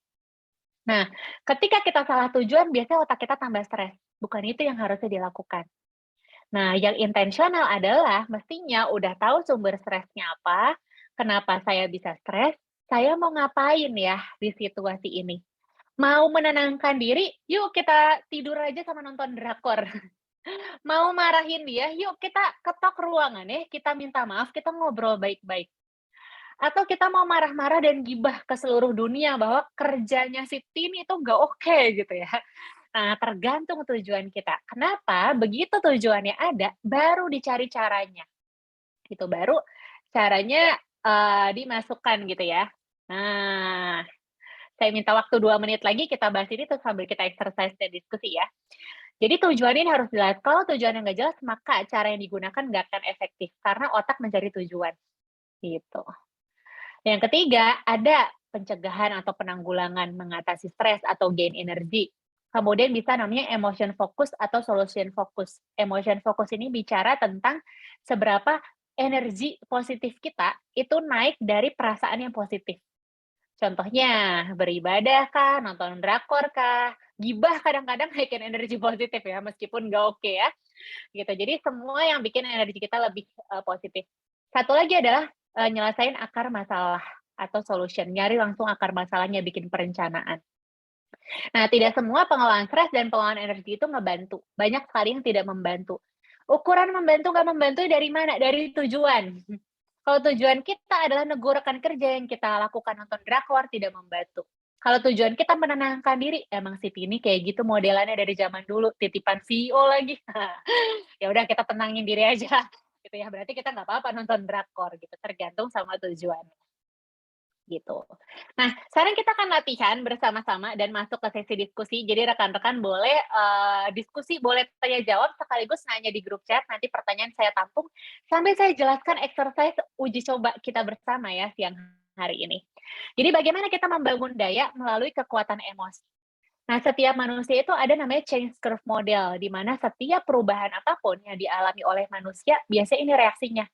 Nah, ketika kita salah tujuan, biasanya otak kita tambah stres. Bukan itu yang harusnya dilakukan. Nah, yang intensional adalah mestinya udah tahu sumber stresnya apa, kenapa saya bisa stres, saya mau ngapain ya di situasi ini. Mau menenangkan diri, yuk kita tidur aja sama nonton drakor. Mau marahin dia, yuk kita ketok ruangan ya, kita minta maaf, kita ngobrol baik-baik. Atau kita mau marah-marah dan gibah ke seluruh dunia bahwa kerjanya si Tini itu nggak oke gitu ya. Nah, tergantung tujuan kita. Kenapa? Begitu tujuannya ada, baru dicari caranya. Gitu, baru caranya dimasukkan gitu ya. Nah, saya minta waktu 2 menit lagi kita bahas ini terus sambil kita exercise dan diskusi ya. Jadi tujuan ini harus jelas. Kalau tujuannya nggak jelas, maka cara yang digunakan nggak akan efektif karena otak mencari tujuan. Gitu. Yang ketiga, ada pencegahan atau penanggulangan mengatasi stres atau gain energi. Kemudian bisa namanya emotion focus atau solution focus. Emotion focus ini bicara tentang seberapa energi positif kita itu naik dari perasaan yang positif. Contohnya, beribadah kah, nonton drakor kah, gibah kadang-kadang naikin energi positif ya, meskipun nggak oke ya. Gitu. Jadi semua yang bikin energi kita lebih positif. Satu lagi adalah nyelesain akar masalah atau solution, nyari langsung akar masalahnya, bikin perencanaan. Nah, tidak semua pengelolaan stres dan pengelolaan energi itu ngebantu. Banyak sekali yang tidak membantu. Ukuran membantu nggak membantu dari mana? Dari tujuan. Kalau tujuan kita adalah negur rekan kerja, yang kita lakukan nonton drakor tidak membantu. Kalau tujuan kita menenangkan diri, emang si Tini kayak gitu modelannya dari zaman dulu, titipan CEO lagi. Ya udah kita tenangin diri aja. Gitu ya, berarti kita nggak apa-apa nonton drakor gitu, tergantung sama tujuannya. Gitu. Nah, sekarang kita akan latihan bersama-sama dan masuk ke sesi diskusi. Jadi rekan-rekan boleh diskusi, boleh tanya jawab sekaligus nanya di grup chat. Nanti pertanyaan saya tampung sambil saya jelaskan exercise uji coba kita bersama ya siang hari ini. Jadi bagaimana kita membangun daya melalui kekuatan emosi. Nah, setiap manusia itu ada namanya change curve model, di mana setiap perubahan apapun yang dialami oleh manusia, biasanya ini reaksinya.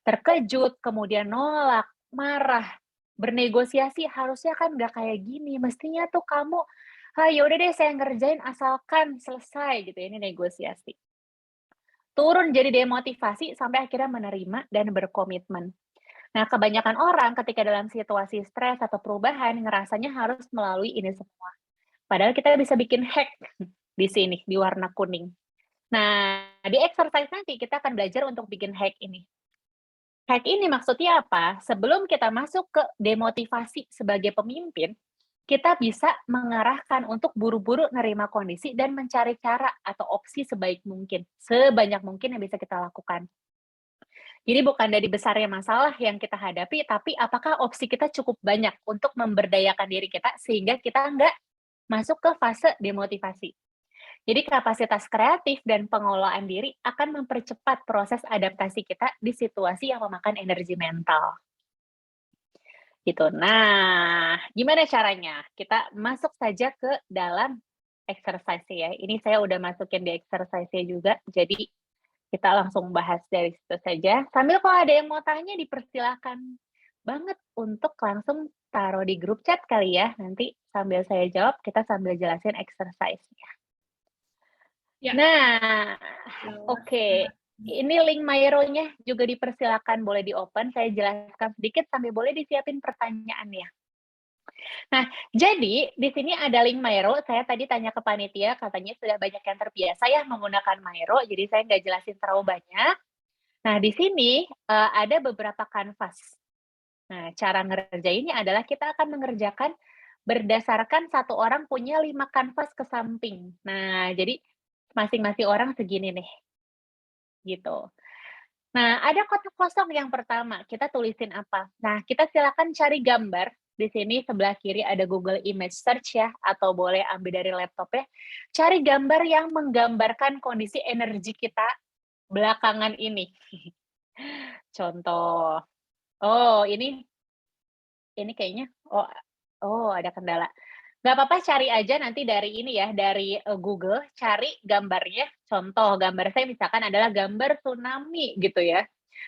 Terkejut, kemudian nolak, marah, bernegosiasi, harusnya kan nggak kayak gini, mestinya tuh kamu, ya udah deh saya ngerjain asalkan selesai gitu, ini negosiasi. Turun jadi demotivasi sampai akhirnya menerima dan berkomitmen. Nah, kebanyakan orang ketika dalam situasi stres atau perubahan, ngerasanya harus melalui ini semua. Padahal kita bisa bikin hack di sini, di warna kuning. Nah, di exercise nanti kita akan belajar untuk bikin hack ini. Hack ini maksudnya apa? Sebelum kita masuk ke demotivasi sebagai pemimpin, kita bisa mengarahkan untuk buru-buru nerima kondisi dan mencari cara atau opsi sebaik mungkin, sebanyak mungkin yang bisa kita lakukan. Jadi bukan dari besarnya masalah yang kita hadapi, tapi apakah opsi kita cukup banyak untuk memberdayakan diri kita sehingga kita nggak masuk ke fase demotivasi. Jadi kapasitas kreatif dan pengelolaan diri akan mempercepat proses adaptasi kita di situasi yang memakan energi mental. Gitu. Nah, gimana caranya? Kita masuk saja ke dalam exercise ya. Ini saya udah masukin di exercise juga. Jadi kita langsung bahas dari situ saja. Sambil kalau ada yang mau tanya, dipersilakan banget untuk langsung taruh di grup chat kali ya. Nanti sambil saya jawab, kita sambil jelasin exercise-nya. Ya. Nah, oke. Ini link Miro-nya juga dipersilakan, boleh di-open. Saya jelaskan sedikit sambil boleh disiapin pertanyaannya. Nah, jadi di sini ada link Miro. Saya tadi tanya ke panitia, katanya sudah banyak yang terbiasa ya menggunakan Miro, jadi saya nggak jelasin terlalu banyak. Nah, di sini ada beberapa kanvas. Nah, cara ngerjainnya adalah kita akan mengerjakan berdasarkan satu orang punya 5 kanvas ke samping. Nah, jadi masing-masing orang segini nih, gitu. Nah, ada kotak kosong yang pertama, kita tulisin apa? Nah, kita silakan cari gambar. Di sini sebelah kiri ada Google Image Search ya, atau boleh ambil dari laptop ya. Cari gambar yang menggambarkan kondisi energi kita belakangan ini. Contoh. Oh, ini kayaknya, oh ada kendala. Nggak apa-apa, cari aja nanti dari ini ya, dari Google, cari gambarnya. Contoh, gambar saya misalkan adalah gambar tsunami gitu ya.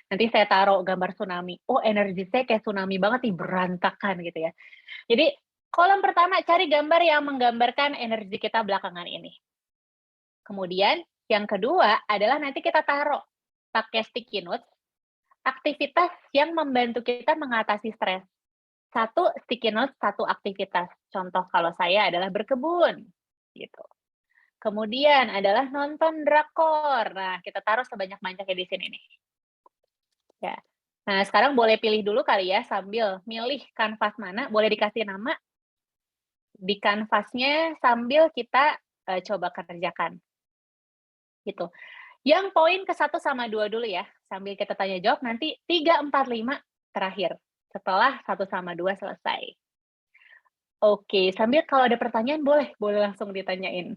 Nanti saya taruh gambar tsunami. Oh, energi saya kayak tsunami banget nih, berantakan gitu ya. Jadi, kolom pertama, cari gambar yang menggambarkan energi kita belakangan ini. Kemudian, yang kedua adalah nanti kita taruh pakai sticky notes, aktivitas yang membantu kita mengatasi stres. 1 sticky notes, 1 aktivitas. Contoh kalau saya adalah berkebun, gitu. Kemudian adalah nonton drakor. Nah, kita taruh sebanyak-banyaknya di sini nih. Ya. Nah, sekarang boleh pilih dulu kali ya, sambil milih kanvas mana, boleh dikasih nama di kanvasnya sambil kita coba kerjakan. Gitu. Yang poin ke 1 sama 2 dulu ya, sambil kita tanya jawab, nanti 3, 4, 5 terakhir, setelah 1 sama 2 selesai. Oke, sambil kalau ada pertanyaan boleh langsung ditanyain.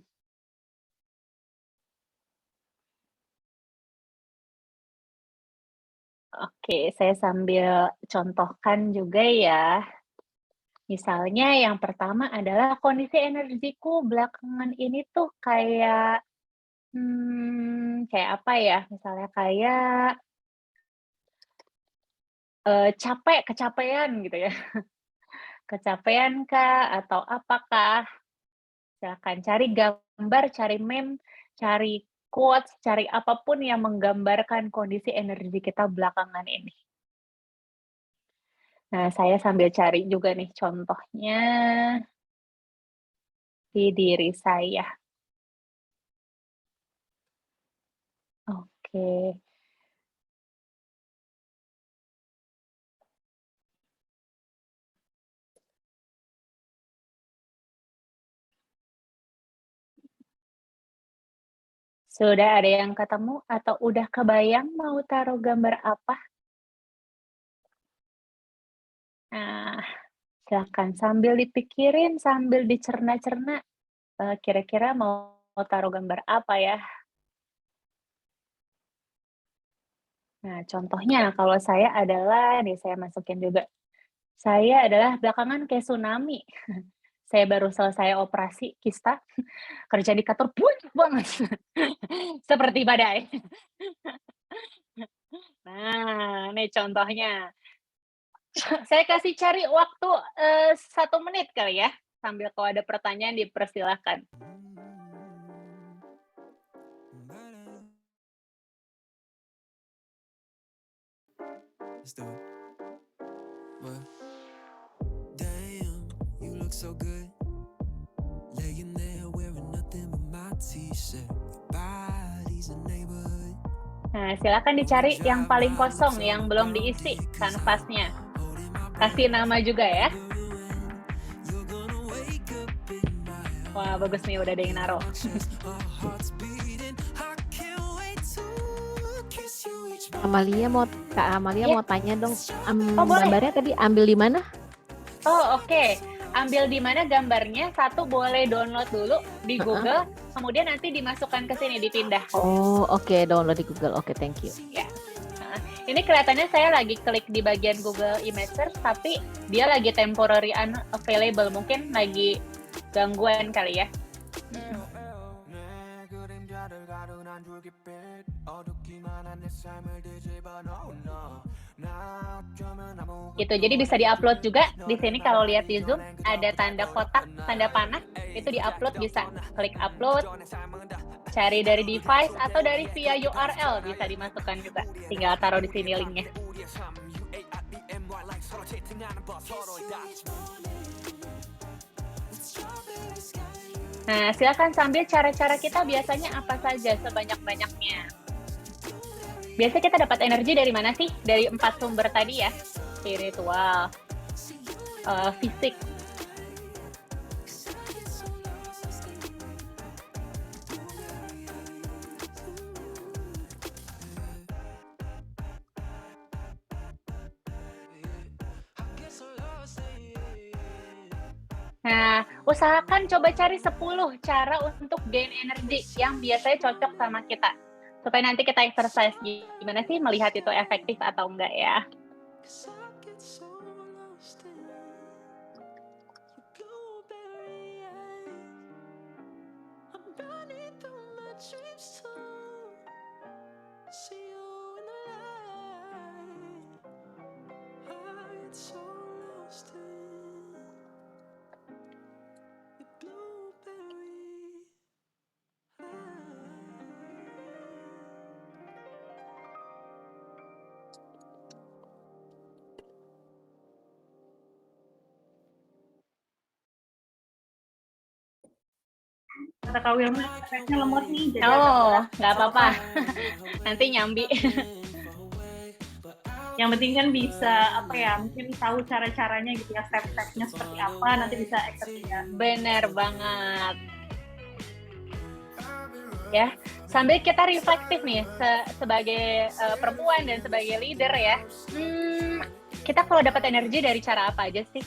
Oke, saya sambil contohkan juga ya. Misalnya yang pertama adalah kondisi energiku belakangan ini tuh kayak, kayak apa ya, misalnya kayak kecapean gitu ya. Kecapean kah atau apakah? Silakan cari gambar, cari meme, cari quotes, cari apapun yang menggambarkan kondisi energi kita belakangan ini. Nah, saya sambil cari juga nih contohnya di diri saya. Oke. Sudah ada yang ketemu atau udah kebayang mau taruh gambar apa? Nah, silakan sambil dipikirin, sambil dicerna-cerna, kira-kira mau taruh gambar apa ya? Nah, contohnya kalau saya adalah, nih saya masukin juga, saya adalah belakangan kayak tsunami. Saya baru selesai operasi kista, kerja di kantor banyak banget, seperti badai. Nah, ini contohnya. Saya kasih cari waktu 1 menit kali ya, sambil kalau ada pertanyaan dipersilahkan. Let's do it. What? Damn, you look so good. Laying there wearing nothing but my t-shirt. Your body's a neighborhood. Nah, silakan dicari yang paling kosong, yang belum diisi kanvasnya. Kasih nama juga ya. Wah, bagus nih, udah ada yang naruh. Kak Amalia mau tanya dong, boleh. gambarnya tadi ambil di mana? Oh, oke. Ambil di mana gambarnya? 1 boleh download dulu di Google, kemudian nanti dimasukkan ke sini, dipindah. Oh, oke, download di Google. Oke, thank you. Ya. Nah, ini kelihatannya saya lagi klik di bagian Google Image Search, tapi dia lagi temporary unavailable. Mungkin lagi gangguan kali ya. 불빛 어둡기만 한 내 삶을 뒤집어 놓나 나 어쩌면 아무 Gitu. Jadi bisa diupload juga di sini. Kalau lihat di Zoom ada tanda kotak, tanda panah, itu diupload, bisa klik upload, cari dari device atau dari via URL bisa dimasukkan juga. Tinggal taruh di sini linknya. Nah, silakan sambil cara-cara kita biasanya apa saja sebanyak-banyaknya. Biasa kita dapat energi dari mana sih? Dari 4 sumber tadi ya. Spiritual, fisik. Nah, usahakan coba cari 10 cara untuk gain energi yang biasanya cocok sama kita. Supaya nanti kita exercise gimana sih melihat itu efektif atau enggak ya. Kata Kak Wilma, efeknya lemot nih. Jadi Oh, nggak apa-apa. Nanti nyambi. yang penting kan bisa apa ya, mungkin tahu cara-caranya gitu ya, step-stepnya seperti apa, nanti bisa exercise. Bener banget. Ya, sambil kita reflektif nih sebagai perempuan dan sebagai leader ya. Kita kalau dapat energi dari cara apa aja sih?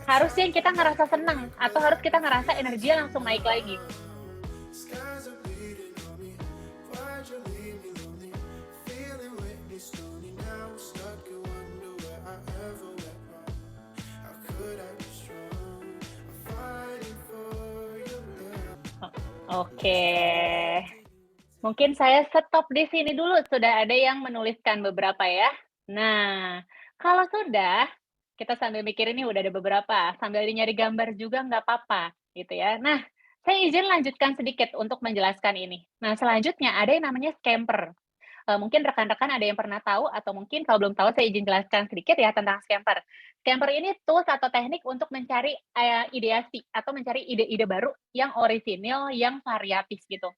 Harus yang kita ngerasa senang atau harus kita ngerasa energinya langsung naik lagi? Oke. Mungkin saya stop di sini dulu. Sudah ada yang menuliskan beberapa ya. Nah, kalau sudah, kita sambil mikir ini udah ada beberapa. Sambil nyari gambar juga nggak apa-apa gitu ya. Nah, saya izin lanjutkan sedikit untuk menjelaskan ini. Nah, selanjutnya ada yang namanya scamper. Mungkin rekan-rekan ada yang pernah tahu atau mungkin kalau belum tahu saya izin jelaskan sedikit ya tentang scamper. Scamper ini tools atau teknik untuk mencari ideasi atau mencari ide-ide baru yang orisinil, yang variatif gitu.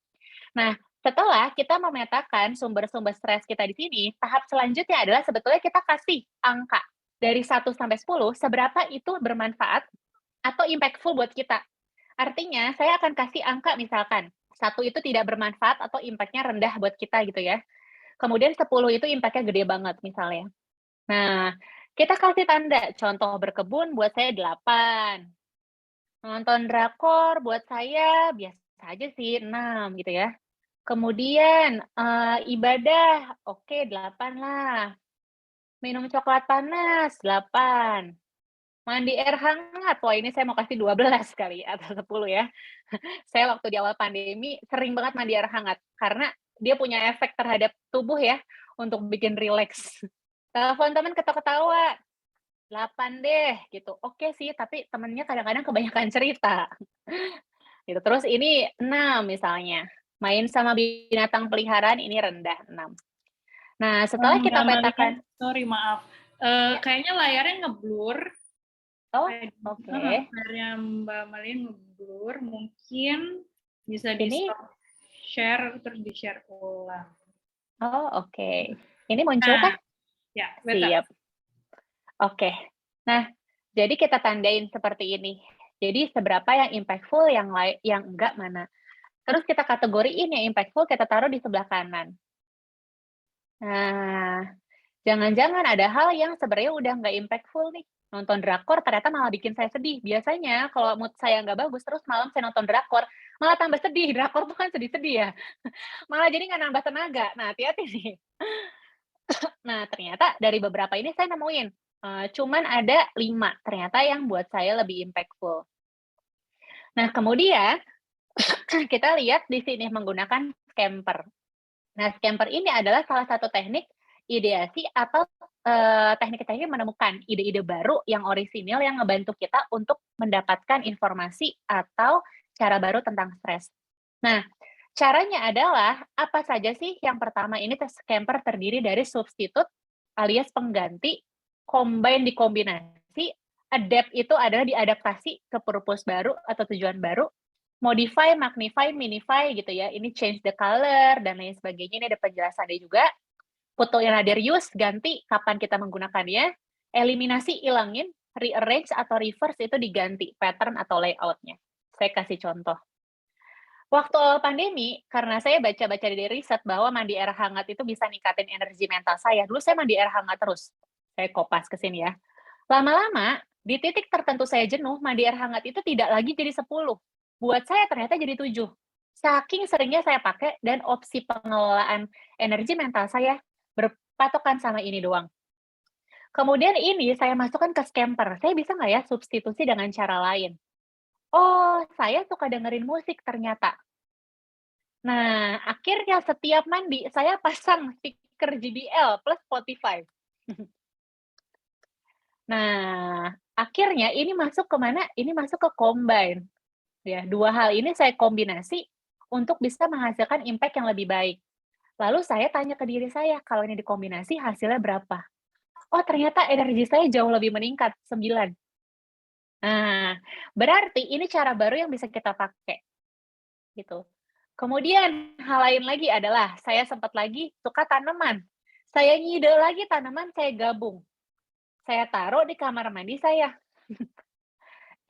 Nah, setelah kita memetakan sumber-sumber stres kita di sini, tahap selanjutnya adalah sebetulnya kita kasih angka dari 1 sampai 10, seberapa itu bermanfaat atau impactful buat kita. Artinya, saya akan kasih angka misalkan, 1 itu tidak bermanfaat atau impact-nya rendah buat kita gitu ya. Kemudian 10 itu impact-nya gede banget misalnya. Nah, kita kasih tanda, contoh berkebun buat saya 8. Nonton drakor buat saya biasa aja sih 6 gitu ya. Kemudian ibadah, oke 8 lah. Minum coklat panas, 8. Mandi air hangat, wah ini saya mau kasih 12 kali atau 10 ya. Saya waktu di awal pandemi sering banget mandi air hangat, karena dia punya efek terhadap tubuh ya, untuk bikin rileks. Telepon teman ketawa-ketawa, 8 deh gitu. Oke sih, tapi temennya kadang-kadang kebanyakan cerita. Gitu. Terus ini 6 misalnya. Main sama binatang peliharaan ini rendah 6. Nah, setelah kita petakan, sorry maaf. Kayaknya layarnya ngeblur. oh, oke. Layarnya Mbak Malin ngeblur, mungkin bisa di-stop share terus di-share ulang. Oh, oke. Ini muncul kah? Ya, betul. Siap. Oke. Nah, jadi kita tandain seperti ini. Jadi seberapa yang impactful, yang enggak mana. Terus kita kategoriin yang impactful, kita taruh di sebelah kanan. Nah, jangan-jangan ada hal yang sebenarnya udah nggak impactful nih. Nonton drakor ternyata malah bikin saya sedih. Biasanya kalau mood saya nggak bagus, terus malam saya nonton drakor, malah tambah sedih. Drakor tuh kan sedih-sedih ya. Malah jadi nggak nambah tenaga. Nah, hati-hati nih. Nah, ternyata dari beberapa ini saya nemuin. Cuman ada 5 ternyata yang buat saya lebih impactful. Nah, kemudian kita lihat di sini menggunakan scamper. Nah, scamper ini adalah salah satu teknik ideasi atau teknik-teknik menemukan ide-ide baru yang orisinil yang ngebantu kita untuk mendapatkan informasi atau cara baru tentang stres. Nah, caranya adalah apa saja sih? Yang pertama ini scamper terdiri dari substitute alias pengganti, combine dikombinasi, adapt itu adalah diadaptasi ke purpose baru atau tujuan baru, modify, magnify, minify gitu ya. Ini change the color dan lain sebagainya. Ini ada penjelasannya juga. Put in other use, ganti kapan kita menggunakannya. Eliminasi, ilangin. Rearrange atau reverse itu diganti pattern atau layout-nya. Saya kasih contoh. Waktu awal pandemi, karena saya baca-baca dari riset bahwa mandi air hangat itu bisa ningkatin energi mental saya. Dulu saya mandi air hangat terus. Saya kopas ke sini ya. Lama-lama, di titik tertentu saya jenuh, mandi air hangat itu tidak lagi jadi 10. Buat saya ternyata jadi 7. Saking seringnya saya pakai dan opsi pengelolaan energi mental saya berpatokan sama ini doang. Kemudian ini saya masukkan ke scamper. Saya bisa nggak ya substitusi dengan cara lain? Oh, saya suka dengerin musik ternyata. Nah, akhirnya setiap mandi saya pasang speaker JBL plus Spotify. Nah, akhirnya ini masuk ke mana? Ini masuk ke combine. Ya, dua hal ini saya kombinasi untuk bisa menghasilkan impact yang lebih baik. Lalu saya tanya ke diri saya, kalau ini dikombinasi hasilnya berapa? Oh, ternyata energi saya jauh lebih meningkat, 9. Nah, berarti ini cara baru yang bisa kita pakai. Gitu. Kemudian, hal lain lagi adalah, saya sempat lagi suka tanaman. Saya ngide lagi tanaman, saya gabung. Saya taruh di kamar mandi saya.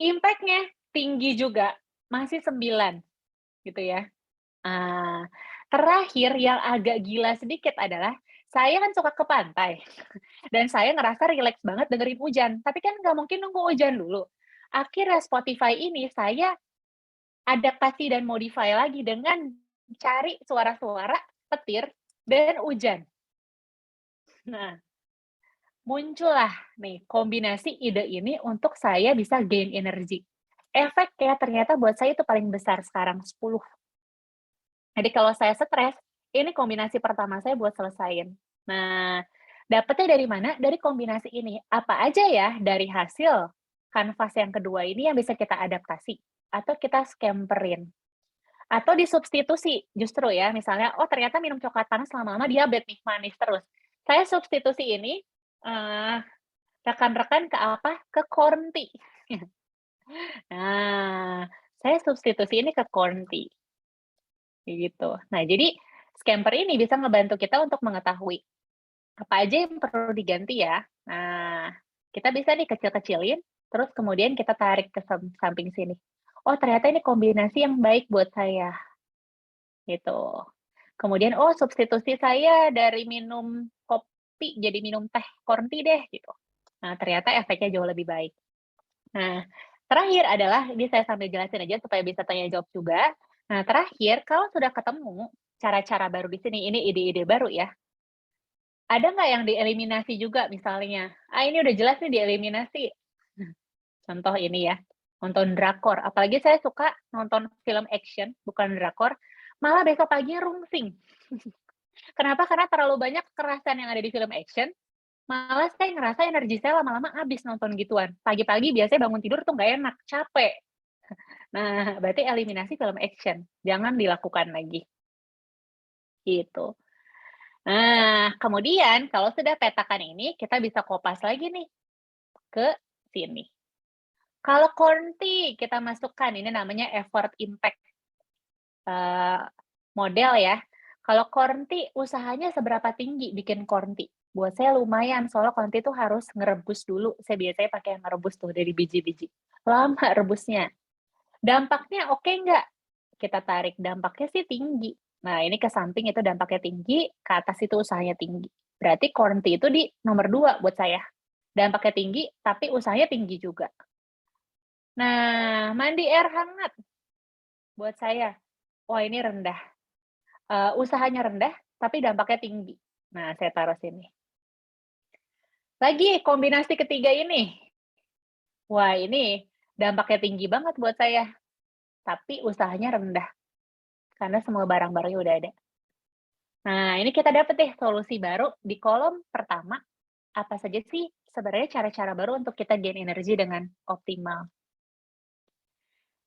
Impact-nya tinggi juga, masih 9. Gitu ya. Terakhir yang agak gila sedikit adalah, saya kan suka ke pantai, dan saya ngerasa rileks banget dengerin hujan, tapi kan nggak mungkin nunggu hujan dulu. Akhirnya Spotify ini saya adaptasi dan modify lagi dengan cari suara-suara petir dan hujan. Nah, muncullah nih kombinasi ide ini untuk saya bisa gain energi. Efeknya ternyata buat saya itu paling besar sekarang, 10. Jadi kalau saya stres, ini kombinasi pertama saya buat selesain. Nah, dapetnya dari mana? Dari kombinasi ini. Apa aja ya dari hasil kanvas yang kedua ini yang bisa kita adaptasi atau kita scamperin atau disubstitusi justru ya, misalnya, oh ternyata minum coklat panas lama-lama diabetes nih, manis terus. Saya substitusi ini rekan-rekan ke apa? Ke corn tea. Nah, saya substitusi ini ke corn tea. Gitu. Nah, jadi scamper ini bisa ngebantu kita untuk mengetahui apa aja yang perlu diganti ya. Nah, kita bisa nih kecil-kecilin, terus kemudian kita tarik ke samping sini. Oh, ternyata ini kombinasi yang baik buat saya. Gitu. Kemudian, oh substitusi saya dari minum kopi jadi minum teh corn tea deh gitu. Nah, ternyata efeknya jauh lebih baik. Nah, terakhir adalah, ini saya sambil jelasin aja supaya bisa tanya jawab juga. Nah, terakhir, kalau sudah ketemu cara-cara baru di sini, ini ide-ide baru ya. Ada nggak yang dieliminasi juga misalnya? Ini udah jelas nih dieliminasi. Contoh ini ya, nonton drakor. Apalagi saya suka nonton film action, bukan drakor, malah besok paginya rungsing. Kenapa? Karena terlalu banyak kekerasan yang ada di film action, malah saya ngerasa energi saya lama-lama habis nonton gituan. Pagi-pagi biasanya bangun tidur tuh nggak enak, capek. Nah, berarti eliminasi film action. Jangan dilakukan lagi. Gitu. Nah, kemudian kalau sudah petakan ini, kita bisa kopas lagi nih ke sini. Kalau corn tea, kita masukkan, ini namanya effort impact model ya. Kalau corn tea, usahanya seberapa tinggi bikin corn tea? Buat saya lumayan, soalnya corn tea itu harus ngerebus dulu. Saya biasanya pakai yang ngerebus tuh dari biji-biji. Lama rebusnya. Dampaknya oke nggak? Kita tarik, dampaknya sih tinggi. Nah, ini ke samping itu dampaknya tinggi, ke atas itu usahanya tinggi. Berarti corn tea itu di nomor 2 buat saya. Dampaknya tinggi, tapi usahanya tinggi juga. Nah, mandi air hangat. Buat saya, wah ini rendah. Usahanya rendah, tapi dampaknya tinggi. Nah, saya taruh sini. Lagi, kombinasi ketiga ini. Wah, ini dampaknya tinggi banget buat saya. tapi usahanya rendah karena semua barang-barangnya udah ada. Nah, ini kita dapat deh solusi baru di kolom pertama. Apa saja sih sebenarnya cara-cara baru untuk kita gain energi dengan optimal?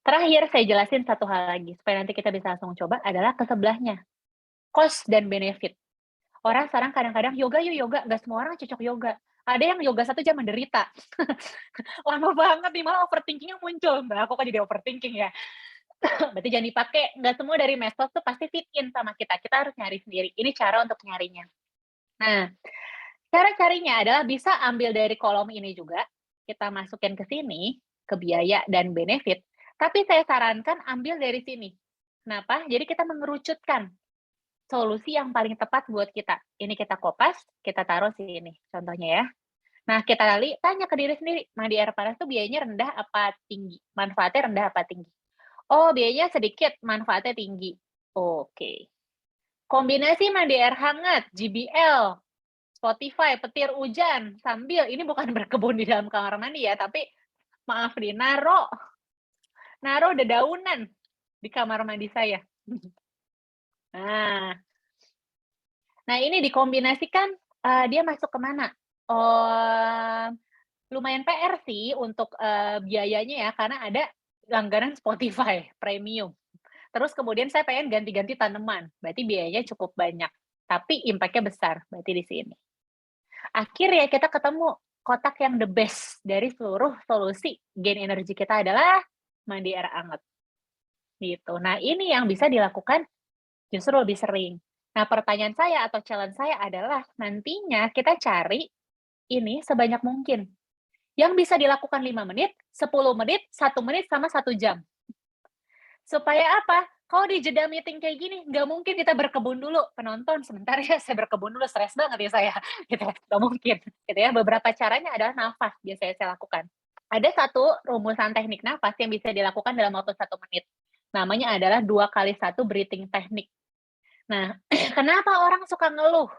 Terakhir, saya jelasin satu hal lagi, supaya nanti kita bisa langsung coba, adalah ke sebelahnya. Cost dan benefit. Orang sekarang kadang-kadang, yoga yuk yoga, nggak semua orang cocok yoga. Ada yang yoga 1 jam menderita. Lama banget nih, malah overthinking-nya muncul. Mbak, aku kan jadi overthinking ya. Berarti jangan dipakai, nggak semua dari medsos tuh pasti fit in sama kita. Kita harus nyari sendiri. Ini cara untuk nyarinya. Nah, cara carinya adalah bisa ambil dari kolom ini juga, kita masukin ke sini, ke biaya dan benefit, tapi saya sarankan ambil dari sini. Kenapa? Jadi kita mengerucutkan solusi yang paling tepat buat kita. Ini kita kopas, kita taruh sini, contohnya ya. Nah, kita tanya ke diri sendiri, mandi air panas tuh biayanya rendah apa tinggi? Manfaatnya rendah apa tinggi? Oh, biayanya sedikit, manfaatnya tinggi. Oke. Kombinasi mandi air hangat, JBL, Spotify, petir hujan, sambil, ini bukan berkebun di dalam kamar mandi ya, tapi maaf nih, naruh dedaunan di kamar mandi saya. Nah ini dikombinasikan, dia masuk ke mana? Lumayan PR sih untuk biayanya ya, karena ada langganan Spotify premium. Terus kemudian saya pengen ganti-ganti tanaman, berarti biayanya cukup banyak, tapi impact-nya besar, berarti di sini. Akhirnya kita ketemu kotak yang the best dari seluruh solusi gain energi kita adalah mandi air hangat. Gitu. Nah, ini yang bisa dilakukan justru lebih sering. Nah, pertanyaan saya atau challenge saya adalah nantinya kita cari ini sebanyak mungkin. Yang bisa dilakukan 5 menit, 10 menit, 1 menit, sama 1 jam. Supaya apa? Kalau di jeda meeting kayak gini, nggak mungkin kita berkebun dulu. Penonton, sebentar ya, saya berkebun dulu, stres banget ya saya. Gitu, nggak mungkin. Gitu ya. Beberapa caranya adalah nafas, biasanya saya lakukan. Ada satu rumusan teknik nafas yang bisa dilakukan dalam waktu 1 menit. Namanya adalah 2x1 breathing technique. Nah, kenapa orang suka ngeluh?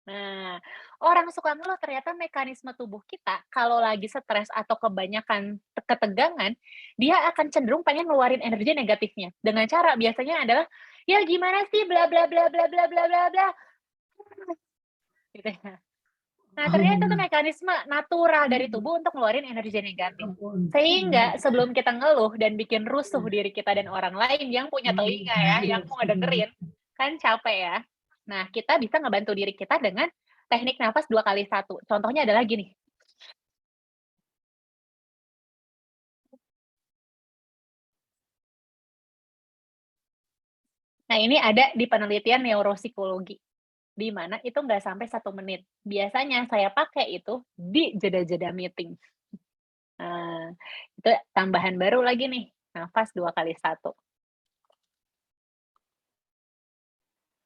Nah, orang suka ngeluh ternyata mekanisme tubuh kita kalau lagi stres atau kebanyakan ketegangan, dia akan cenderung pengen ngeluarin energi negatifnya. Dengan cara biasanya adalah, ya gimana sih bla bla bla bla bla bla bla bla. Gitu ya. Nah, ternyata itu mekanisme natural dari tubuh untuk ngeluarin energi negatif. Sehingga sebelum kita ngeluh dan bikin rusuh diri kita dan orang lain yang punya telinga ya, yang mau ngedengerin, kan capek ya. Nah, kita bisa ngebantu diri kita dengan teknik nafas 2x1. Contohnya adalah gini. Nah, ini ada di penelitian neuropsikologi, di mana itu nggak sampai 1 menit. Biasanya saya pakai itu di jeda-jeda meeting. Nah, itu tambahan baru lagi nih, nafas 2x1.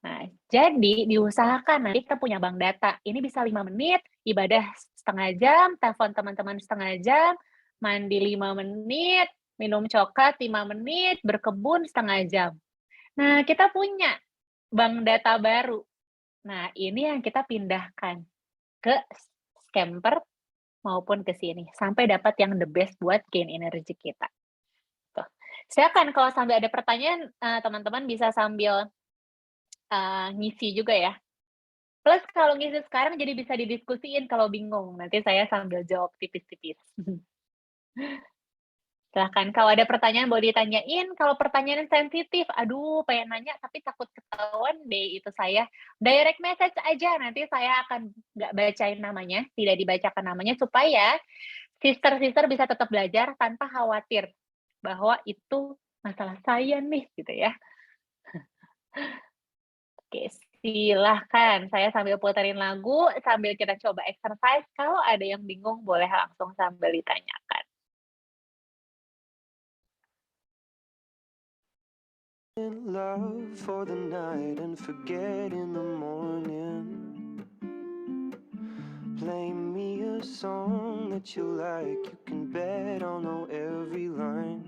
Nah, jadi diusahakan nanti kita punya bank data. Ini bisa 5 menit, ibadah setengah jam, telepon teman-teman setengah jam, mandi 5 menit, minum coklat 5 menit, berkebun setengah jam. Nah, kita punya bank data baru. Nah, ini yang kita pindahkan ke Scamper maupun ke sini, sampai dapat yang the best buat gain energi kita. Tuh. Silakan kalau sambil ada pertanyaan, teman-teman bisa sambil ngisi juga ya. Plus kalau ngisi sekarang jadi bisa didiskusiin kalau bingung, nanti saya sambil jawab tipis-tipis. Silahkan, kalau ada pertanyaan boleh ditanyain, kalau pertanyaan sensitif, aduh pengen nanya tapi takut ketahuan deh itu saya, direct message aja, nanti saya akan nggak bacain namanya, tidak dibacakan namanya, supaya sister-sister bisa tetap belajar tanpa khawatir bahwa itu masalah saya nih, gitu ya. Oke, silahkan, saya sambil puterin lagu, sambil kita coba exercise, kalau ada yang bingung boleh langsung sambil ditanyakan. In love for the night and forget in the morning. Play me a song that you like, you can bet I'll know every line.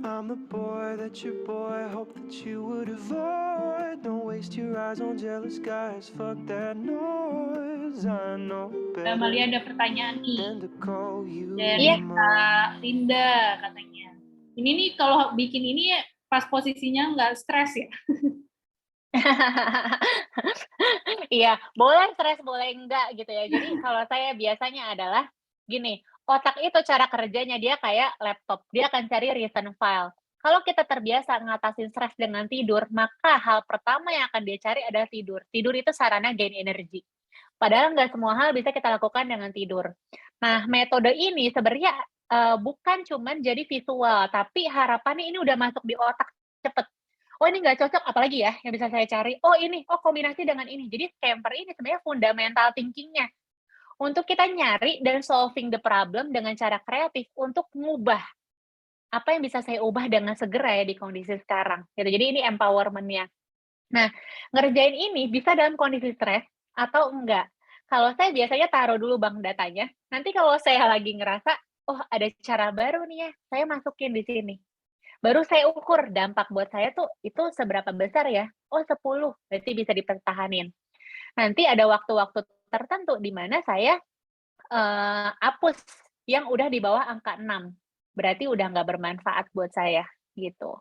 I'm the boy that your boy hoped that you would avoid. Don't waste Feast your eyes on jealous guys. Fuck that noise. I know Mbak Amalia better ada pertanyaan nih than to call you dari Iya. Kak Linda katanya. Ini nih kalau bikin ini ya, pas posisinya nggak stres ya? Iya, boleh stres, boleh enggak gitu ya. Jadi kalau saya biasanya adalah gini, otak itu cara kerjanya dia kayak laptop, dia akan cari recent file. Kalau kita terbiasa ngatasin stres dengan tidur, maka hal pertama yang akan dia cari adalah tidur. Tidur itu sarana gain energi. Padahal nggak semua hal bisa kita lakukan dengan tidur. Nah, metode ini sebenarnya bukan cuman jadi visual, tapi harapannya ini udah masuk di otak cepet. Oh ini nggak cocok, apalagi ya yang bisa saya cari? Oh ini, oh kombinasi dengan ini. Jadi scamper ini sebenarnya fundamental thinking-nya. Untuk kita nyari dan solving the problem dengan cara kreatif untuk mengubah apa yang bisa saya ubah dengan segera ya di kondisi sekarang. Gitu. Jadi ini empowerment-nya. Nah, ngerjain ini bisa dalam kondisi stres atau enggak. Kalau saya biasanya taruh dulu bank datanya, nanti kalau saya lagi ngerasa, oh ada cara baru nih ya, saya masukin di sini. Baru saya ukur dampak buat saya tuh itu seberapa besar ya? Oh 10, berarti bisa dipertahanin. Nanti ada waktu-waktu tertentu di mana saya hapus yang udah di bawah angka 6. Berarti udah nggak bermanfaat buat saya gitu.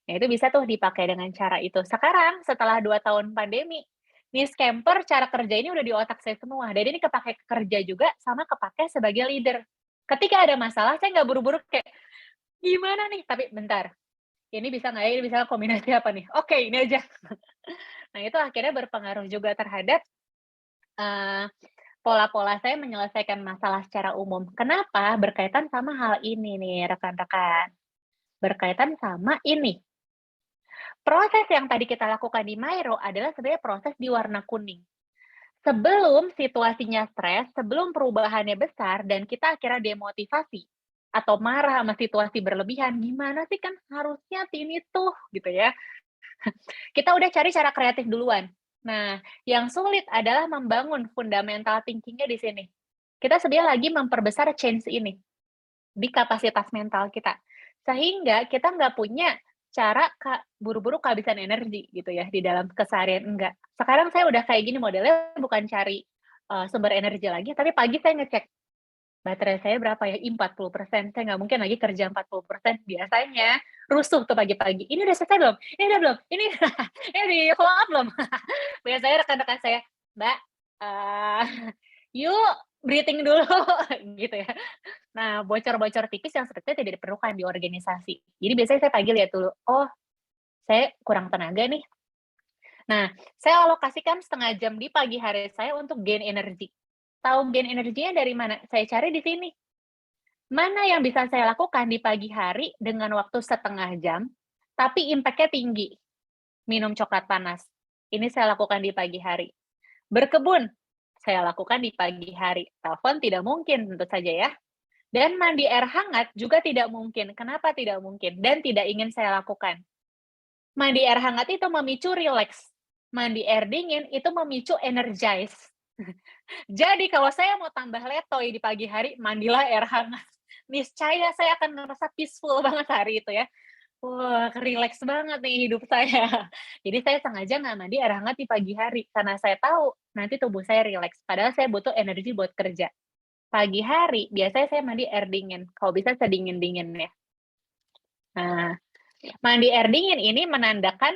Nah itu bisa tuh dipakai dengan cara itu. Sekarang setelah 2 tahun pandemi, nih scamper cara kerja ini udah di otak saya semua. Dan ini kepake kerja juga sama kepake sebagai leader. Ketika ada masalah, saya nggak buru-buru kayak, gimana nih? Tapi bentar, ini bisa nggak ya? Ini bisa kombinasi apa nih? Oke, ini aja. Nah itu akhirnya berpengaruh juga terhadap pola-pola saya menyelesaikan masalah secara umum. Kenapa? Berkaitan sama hal ini nih, rekan-rekan. Berkaitan sama ini. Proses yang tadi kita lakukan di Mairo adalah sebenarnya proses di warna kuning. Sebelum situasinya stres, sebelum perubahannya besar, dan kita akhirnya demotivasi, atau marah sama situasi berlebihan, gimana sih kan harusnya ini tuh, gitu ya. Kita udah cari cara kreatif duluan. Nah, yang sulit adalah membangun fundamental thinking-nya di sini. Kita sebenarnya lagi memperbesar change ini di kapasitas mental kita. Sehingga kita nggak punya cara buru-buru kehabisan energi gitu ya di dalam keseharian, enggak. Sekarang saya udah kayak gini modelnya bukan cari sumber energi lagi, tapi pagi saya ngecek baterai saya berapa ya, 40%. Saya nggak mungkin lagi kerja 40%. Biasanya rusuh tuh pagi-pagi. Ini udah selesai belum? Ini udah belum? Ini di follow up belum? Biasanya rekan-rekan saya, Mbak, yuk breathing dulu gitu ya. Nah, bocor-bocor tipis yang sebetulnya tidak diperlukan di organisasi. Jadi biasanya saya pagi lihat dulu, oh saya kurang tenaga nih. Nah, saya alokasikan setengah jam di pagi hari saya untuk gain energi. Tahu gain energinya dari mana? Saya cari di sini. Mana yang bisa saya lakukan di pagi hari dengan waktu setengah jam, tapi impact-nya tinggi. Minum coklat panas. Ini saya lakukan di pagi hari. Berkebun, saya lakukan di pagi hari. Telepon tidak mungkin, tentu saja ya. Dan mandi air hangat juga tidak mungkin. Kenapa tidak mungkin? Dan tidak ingin saya lakukan. Mandi air hangat itu memicu relax. Mandi air dingin itu memicu energize. Jadi kalau saya mau tambah letoy di pagi hari, mandilah air hangat. Niscaya saya akan merasa peaceful banget hari itu ya. Wah, relax banget nih hidup saya. Jadi saya sengaja nggak mandi air hangat di pagi hari. Karena saya tahu nanti tubuh saya relax. Padahal saya butuh energi buat kerja. Pagi hari, biasanya saya mandi air dingin. Kalau bisa sedingin-dinginnya. Nah, mandi air dingin ini menandakan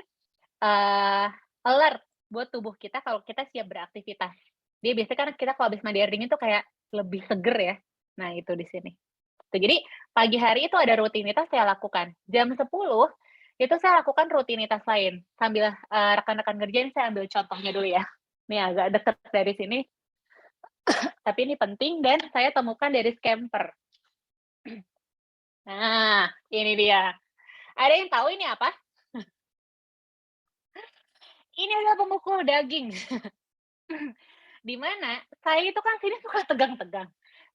alert buat tubuh kita kalau kita siap beraktivitas. Dia biasanya kan kita kalau habis mandi air dingin tuh kayak lebih seger ya. Nah, itu di sini. Jadi, pagi hari itu ada rutinitas saya lakukan. Jam 10, itu saya lakukan rutinitas lain. Sambil rekan-rekan ngerjain, saya ambil contohnya dulu ya. Ini agak dekat dari sini. Tapi ini penting dan saya temukan dari scamper. Nah, ini dia. Ada yang tahu ini apa? Ini adalah pemukul daging. Di mana saya itu kan sini suka tegang-tegang.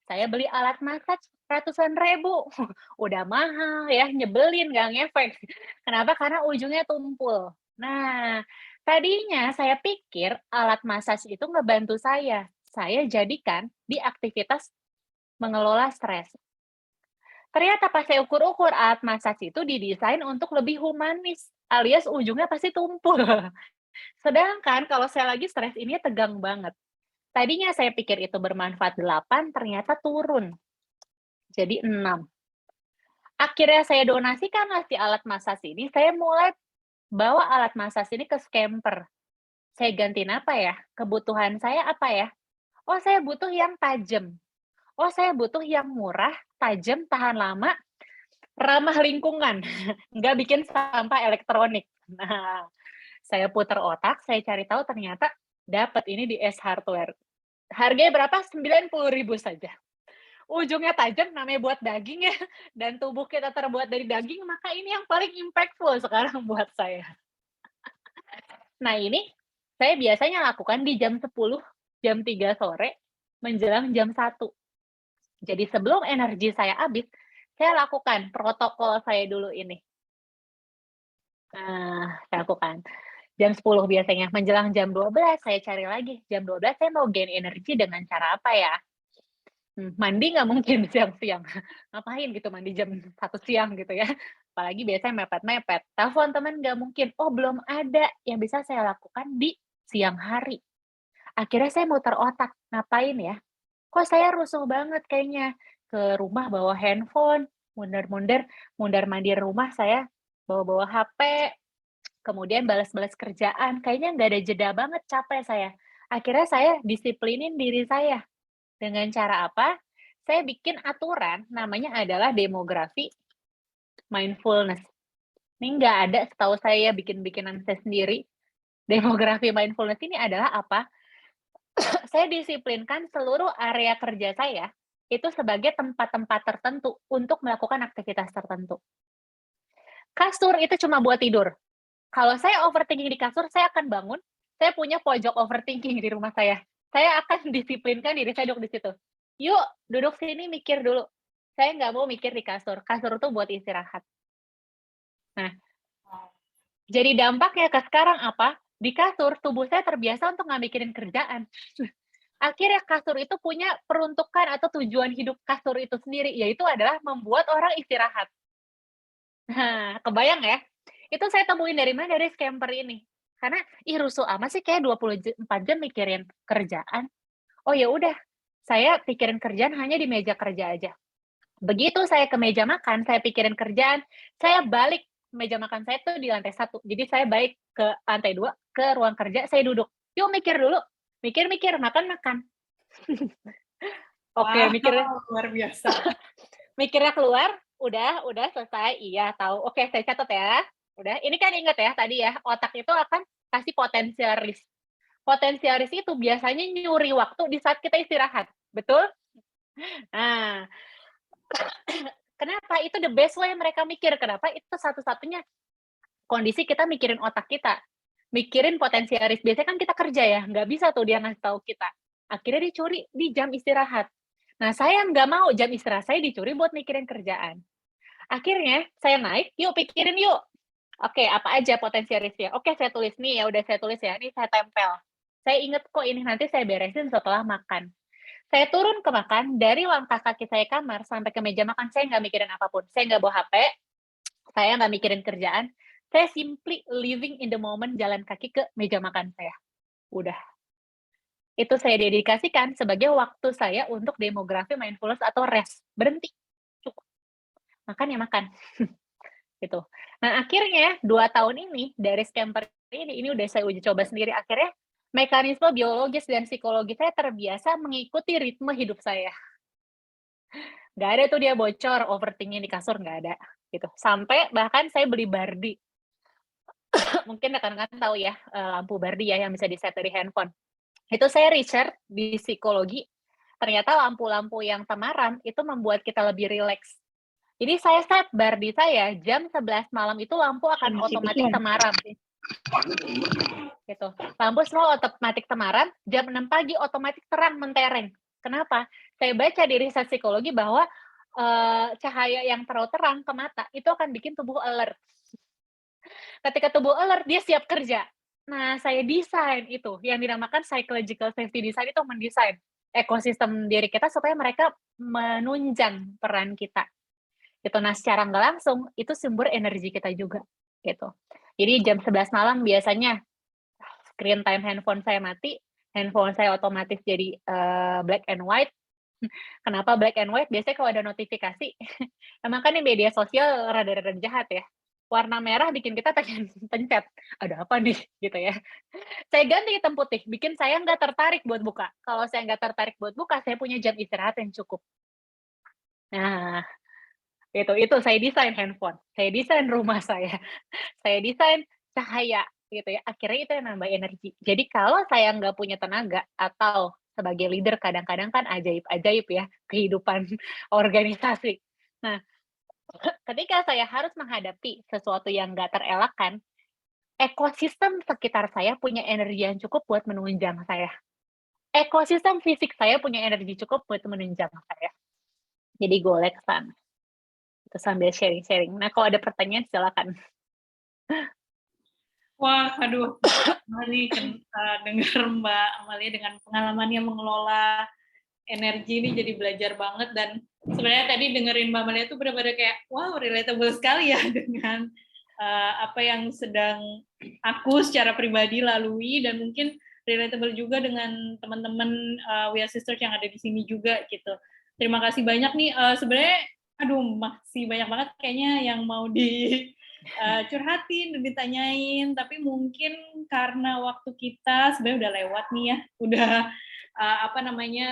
Saya beli alat massage ratusan ribu. Udah mahal ya, nyebelin, gak ngefek. Kenapa? Karena ujungnya tumpul. Nah, tadinya saya pikir alat massage itu ngebantu saya. Saya jadikan di aktivitas mengelola stres. Ternyata pas saya ukur-ukur, alat massage itu didesain untuk lebih humanis, alias ujungnya pasti tumpul. Sedangkan kalau saya lagi stres ini tegang banget. Tadinya saya pikir itu bermanfaat 8, ternyata turun. Jadi 6. Akhirnya saya donasikanlah si alat massage ini, saya mulai bawa alat massage ini ke scamper. Saya gantiin apa ya? Kebutuhan saya apa ya? Oh, saya butuh yang tajam. Oh, saya butuh yang murah, tajam, tahan lama, ramah lingkungan, nggak bikin sampah elektronik. Nah, saya putar otak, saya cari tahu ternyata dapat ini di S Hardware. Harganya berapa? 90.000 saja. Ujungnya tajam, namanya buat daging ya, dan tubuh kita terbuat dari daging, maka ini yang paling impactful sekarang buat saya. Nah ini, saya biasanya lakukan di jam 10, jam 3 sore, menjelang jam 1. Jadi sebelum energi saya habis, saya lakukan protokol saya dulu ini. Nah, saya lakukan. Jam 10 biasanya, menjelang jam 12 saya cari lagi. Jam 12 saya mau gain energi dengan cara apa ya? Mandi nggak mungkin siang-siang. Ngapain gitu mandi jam 1 siang gitu ya. Apalagi biasanya mepet-mepet. Telepon teman nggak mungkin. Oh, belum ada yang bisa saya lakukan di siang hari. Akhirnya saya muter otak. Ngapain ya? Kok saya rusuh banget kayaknya. Ke rumah bawa handphone, mundar-mandir rumah saya, bawa-bawa HP, kemudian balas-balas kerjaan. Kayaknya nggak ada jeda banget, capek saya. Akhirnya saya disiplinin diri saya. Dengan cara apa? Saya bikin aturan, namanya adalah demografi mindfulness. Ini nggak ada, setahu saya bikin-bikinan saya sendiri. Demografi mindfulness ini adalah apa? Saya disiplinkan seluruh area kerja saya itu sebagai tempat-tempat tertentu untuk melakukan aktivitas tertentu. Kasur itu cuma buat tidur. Kalau saya overthinking di kasur, saya akan bangun, saya punya pojok overthinking di rumah saya. Saya akan disiplinkan diri saya duduk di situ. Yuk, duduk sini mikir dulu. Saya nggak mau mikir di kasur. Kasur itu buat istirahat. Nah, jadi dampaknya ke sekarang apa? Di kasur, tubuh saya terbiasa untuk nggak mikirin kerjaan. Akhirnya kasur itu punya peruntukan atau tujuan hidup kasur itu sendiri, yaitu adalah membuat orang istirahat. Nah, kebayang ya? Itu saya temuin dari mana? Dari scamper ini. Karena, rusuh amat sih kayak 24 jam mikirin kerjaan. Oh ya udah, saya pikirin kerjaan hanya di meja kerja aja. Begitu saya ke meja makan, saya pikirin kerjaan, saya balik meja makan saya tuh di lantai 1. Jadi saya balik ke lantai 2, ke ruang kerja, saya duduk. Yuk mikir dulu. Mikir-mikir, makan-makan. Oke, mikirnya luar biasa. mikirnya keluar, udah selesai, iya tahu. Oke, saya catat ya. Udah, ini kan ingat ya tadi ya, otak itu akan kasih potensial risk. Potensial risk itu biasanya nyuri waktu di saat kita istirahat, betul? Nah, kenapa? Itu the best way mereka mikir. Kenapa? Itu satu-satunya kondisi kita mikirin otak kita. Mikirin potensial risk. Biasanya kan kita kerja ya, nggak bisa tuh dia ngasih tahu kita. Akhirnya dicuri di jam istirahat. Nah, saya nggak mau jam istirahat saya dicuri buat mikirin kerjaan. Akhirnya saya naik, yuk pikirin yuk. Oke, apa aja potensial risk-nya? Oke, saya tulis nih, ya udah saya tulis ya. Ini saya tempel. Saya inget kok ini nanti saya beresin setelah makan. Saya turun ke makan, dari langkah kaki saya kamar sampai ke meja makan, saya nggak mikirin apapun. Saya nggak bawa HP, saya nggak mikirin kerjaan. Saya simply living in the moment, jalan kaki ke meja makan saya. Udah. Itu saya dedikasikan sebagai waktu saya untuk demografi mindfulness atau rest. Berhenti. Cukup. Makan ya makan. Gitu. Nah, akhirnya 2 tahun ini dari scamper ini udah saya uji coba sendiri. Akhirnya mekanisme biologis dan psikologi saya terbiasa mengikuti ritme hidup saya. Nggak ada tuh dia bocor, overthinking di kasur, nggak ada. Gitu. Sampai bahkan saya beli Bardi. Mungkin rekan-rekan tahu ya, lampu Bardi ya yang bisa di-set dari handphone. Itu saya research di psikologi, ternyata lampu-lampu yang temaram itu membuat kita lebih rileks. Jadi saya set Bardi saya, jam 11 malam itu lampu akan otomatis temaram. Gitu. Lampu semua otomatis temaram, jam 6 pagi otomatis terang mentereng. Kenapa? Saya baca di riset psikologi bahwa cahaya yang terlalu terang ke mata itu akan bikin tubuh alert. Ketika tubuh alert, dia siap kerja. Nah, saya desain itu, yang dinamakan psychological safety design itu mendesain ekosistem diri kita supaya mereka menunjang peran kita. Gitu. Nah, secara nggak langsung, itu sumber energi kita juga. Gitu. Jadi jam 11 malam biasanya screen time handphone saya mati, handphone saya otomatis jadi black and white. Kenapa black and white? Biasanya kalau ada notifikasi, emang kan di media sosial rada-rada jahat ya. Warna merah bikin kita pengen pencet, ada apa nih gitu ya. Saya ganti hitam putih, bikin saya nggak tertarik buat buka. Kalau saya nggak tertarik buat buka, saya punya jam istirahat yang cukup. Nah, itu saya desain handphone, saya desain rumah saya desain cahaya gitu ya. Akhirnya itu yang nambah energi. Jadi kalau saya nggak punya tenaga atau sebagai leader kadang-kadang kan ajaib-ajaib ya kehidupan organisasi. Nah, ketika saya harus menghadapi sesuatu yang nggak terelakkan, ekosistem sekitar saya punya energi yang cukup buat menunjang saya. Ekosistem fisik saya punya energi cukup buat menunjang saya. Jadi golek ke sana. Itu sambil sharing-sharing. Nah, kalau ada pertanyaan silakan. Wah, aduh, nih dengar Mbak Amalia dengan pengalamannya mengelola energi ini jadi belajar banget, dan sebenarnya tadi dengerin Mbak Amalia tuh benar-benar kayak wow, relatable sekali ya dengan apa yang sedang aku secara pribadi lalui, dan mungkin relatable juga dengan teman-teman We Are Sisters yang ada di sini juga gitu. Terima kasih banyak nih, sebenarnya aduh masih banyak banget kayaknya yang mau curhatin dan ditanyain, tapi mungkin karena waktu kita sebenarnya udah lewat nih ya, udah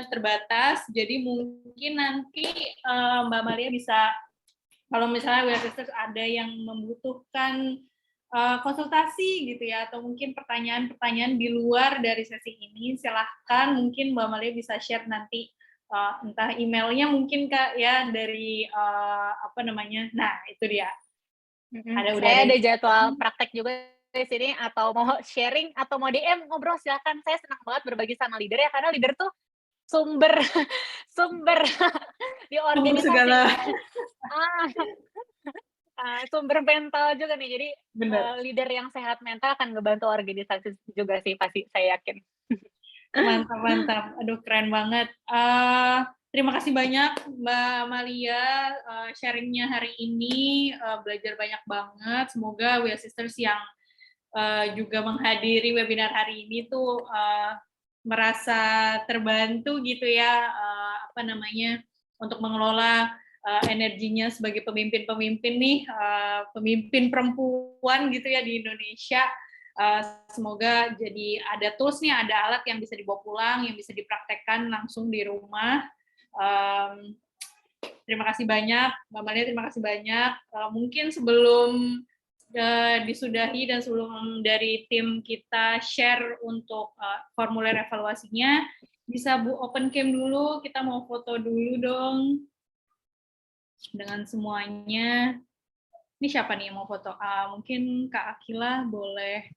terbatas, jadi mungkin nanti Mbak Maria bisa, kalau misalnya We Are Sisters ada yang membutuhkan konsultasi gitu ya, atau mungkin pertanyaan-pertanyaan di luar dari sesi ini, silahkan mungkin Mbak Maria bisa share nanti entah emailnya mungkin Kak ya dari nah itu dia. Saya ada jadwal praktek juga di sini, atau mau sharing atau mau DM ngobrol silakan. Saya senang banget berbagi sama leader ya, karena leader tuh sumber di organisasi. Segala. Sumber mental juga nih. Jadi leader yang sehat mental akan ngebantu organisasi juga sih, pasti saya yakin. Mantap. Aduh, keren banget. Terima kasih banyak Mbak Amalia sharingnya hari ini, belajar banyak banget. Semoga We Are Sisters yang juga menghadiri webinar hari ini tuh merasa terbantu gitu ya, untuk mengelola energinya sebagai pemimpin-pemimpin nih, pemimpin perempuan gitu ya di Indonesia. Semoga jadi ada tools nih, ada alat yang bisa dibawa pulang, yang bisa dipraktekkan langsung di rumah. Terima kasih banyak Mbak Malia, terima kasih banyak. Mungkin sebelum disudahi dan sebelum dari tim kita share untuk formulir evaluasinya, bisa Bu open cam dulu, kita mau foto dulu dong dengan semuanya. Ini siapa nih yang mau foto? Mungkin Kak Akila boleh.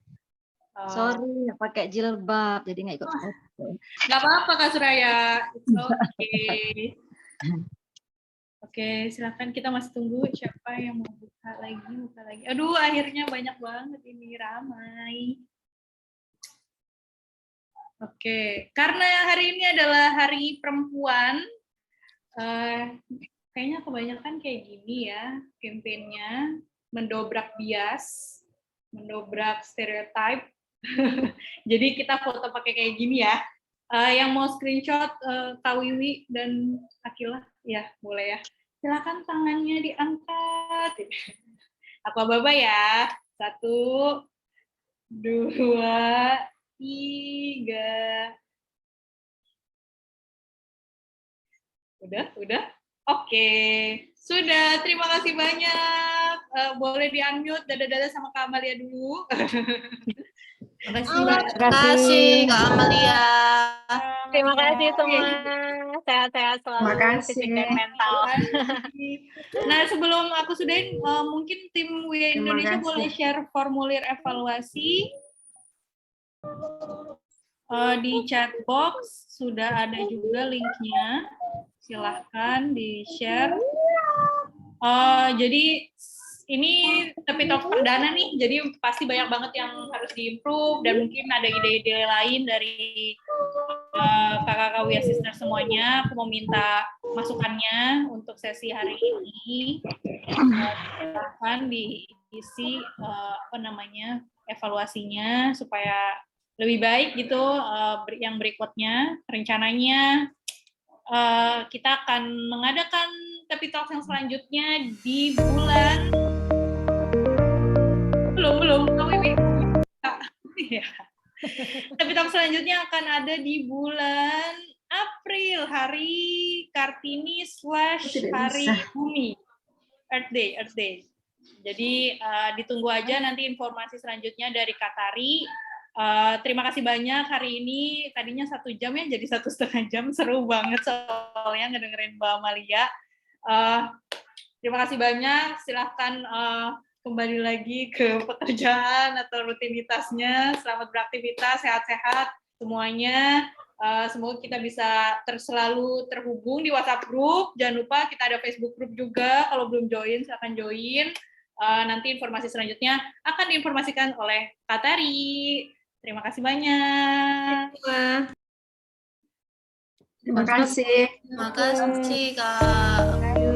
Sorry, pakai jilbab, jadi nggak ikut foto. Nggak apa-apa Kak Suraya, it's okay. Oke, silakan, kita masih tunggu siapa yang mau buka lagi. Aduh, akhirnya banyak banget ini, ramai. Oke, karena hari ini adalah Hari Perempuan, kayaknya kebanyakan kayak gini ya kampanyenya, mendobrak bias, mendobrak stereotip. Jadi kita foto pakai kayak gini ya. Yang mau screenshot Kak Wiwi dan Akila, ya boleh ya. Silakan tangannya diangkat. Aku aba ya. 1, 2, 3. Udah? Oke. Sudah, terima kasih banyak. Boleh di-unmute, dada-dada sama Kak Amalia dulu. Terima kasih Kak Amalia. Terima kasih semua. Sehat-sehat selalu. Terima kasih. Fisik dan mental. Nah, sebelum aku sudahin, mungkin tim We Indonesia boleh share formulir evaluasi. Di chat box sudah ada juga linknya. Silahkan di-share. Jadi ini Tepi Talk perdana nih, jadi pasti banyak banget yang harus di-improve, dan mungkin ada ide-ide lain dari kakak-kakak We Are Sisters semuanya. Aku mau minta masukannya untuk sesi hari ini. Silahkan diisi evaluasinya supaya lebih baik gitu. Yang berikutnya rencananya kita akan mengadakan Tepi Talks yang selanjutnya di bulan belum ya. Tepi Talks selanjutnya akan ada di bulan April, hari Kartini / hari Bumi, Earth Day. Jadi ditunggu aja nanti informasi selanjutnya dari Katari. Terima kasih banyak hari ini. Tadinya 1 jam ya, jadi 1,5 jam. Seru banget soalnya ngedengerin Mbak Amalia. Terima kasih banyak. Silahkan kembali lagi ke pekerjaan atau rutinitasnya. Selamat beraktivitas, sehat-sehat semuanya. Semoga kita bisa selalu terhubung di WhatsApp group. Jangan lupa kita ada Facebook group juga. Kalau belum join, silahkan join. Nanti informasi selanjutnya akan diinformasikan oleh Katari. Terima kasih banyak. Terima kasih. Terima kasih, Kak.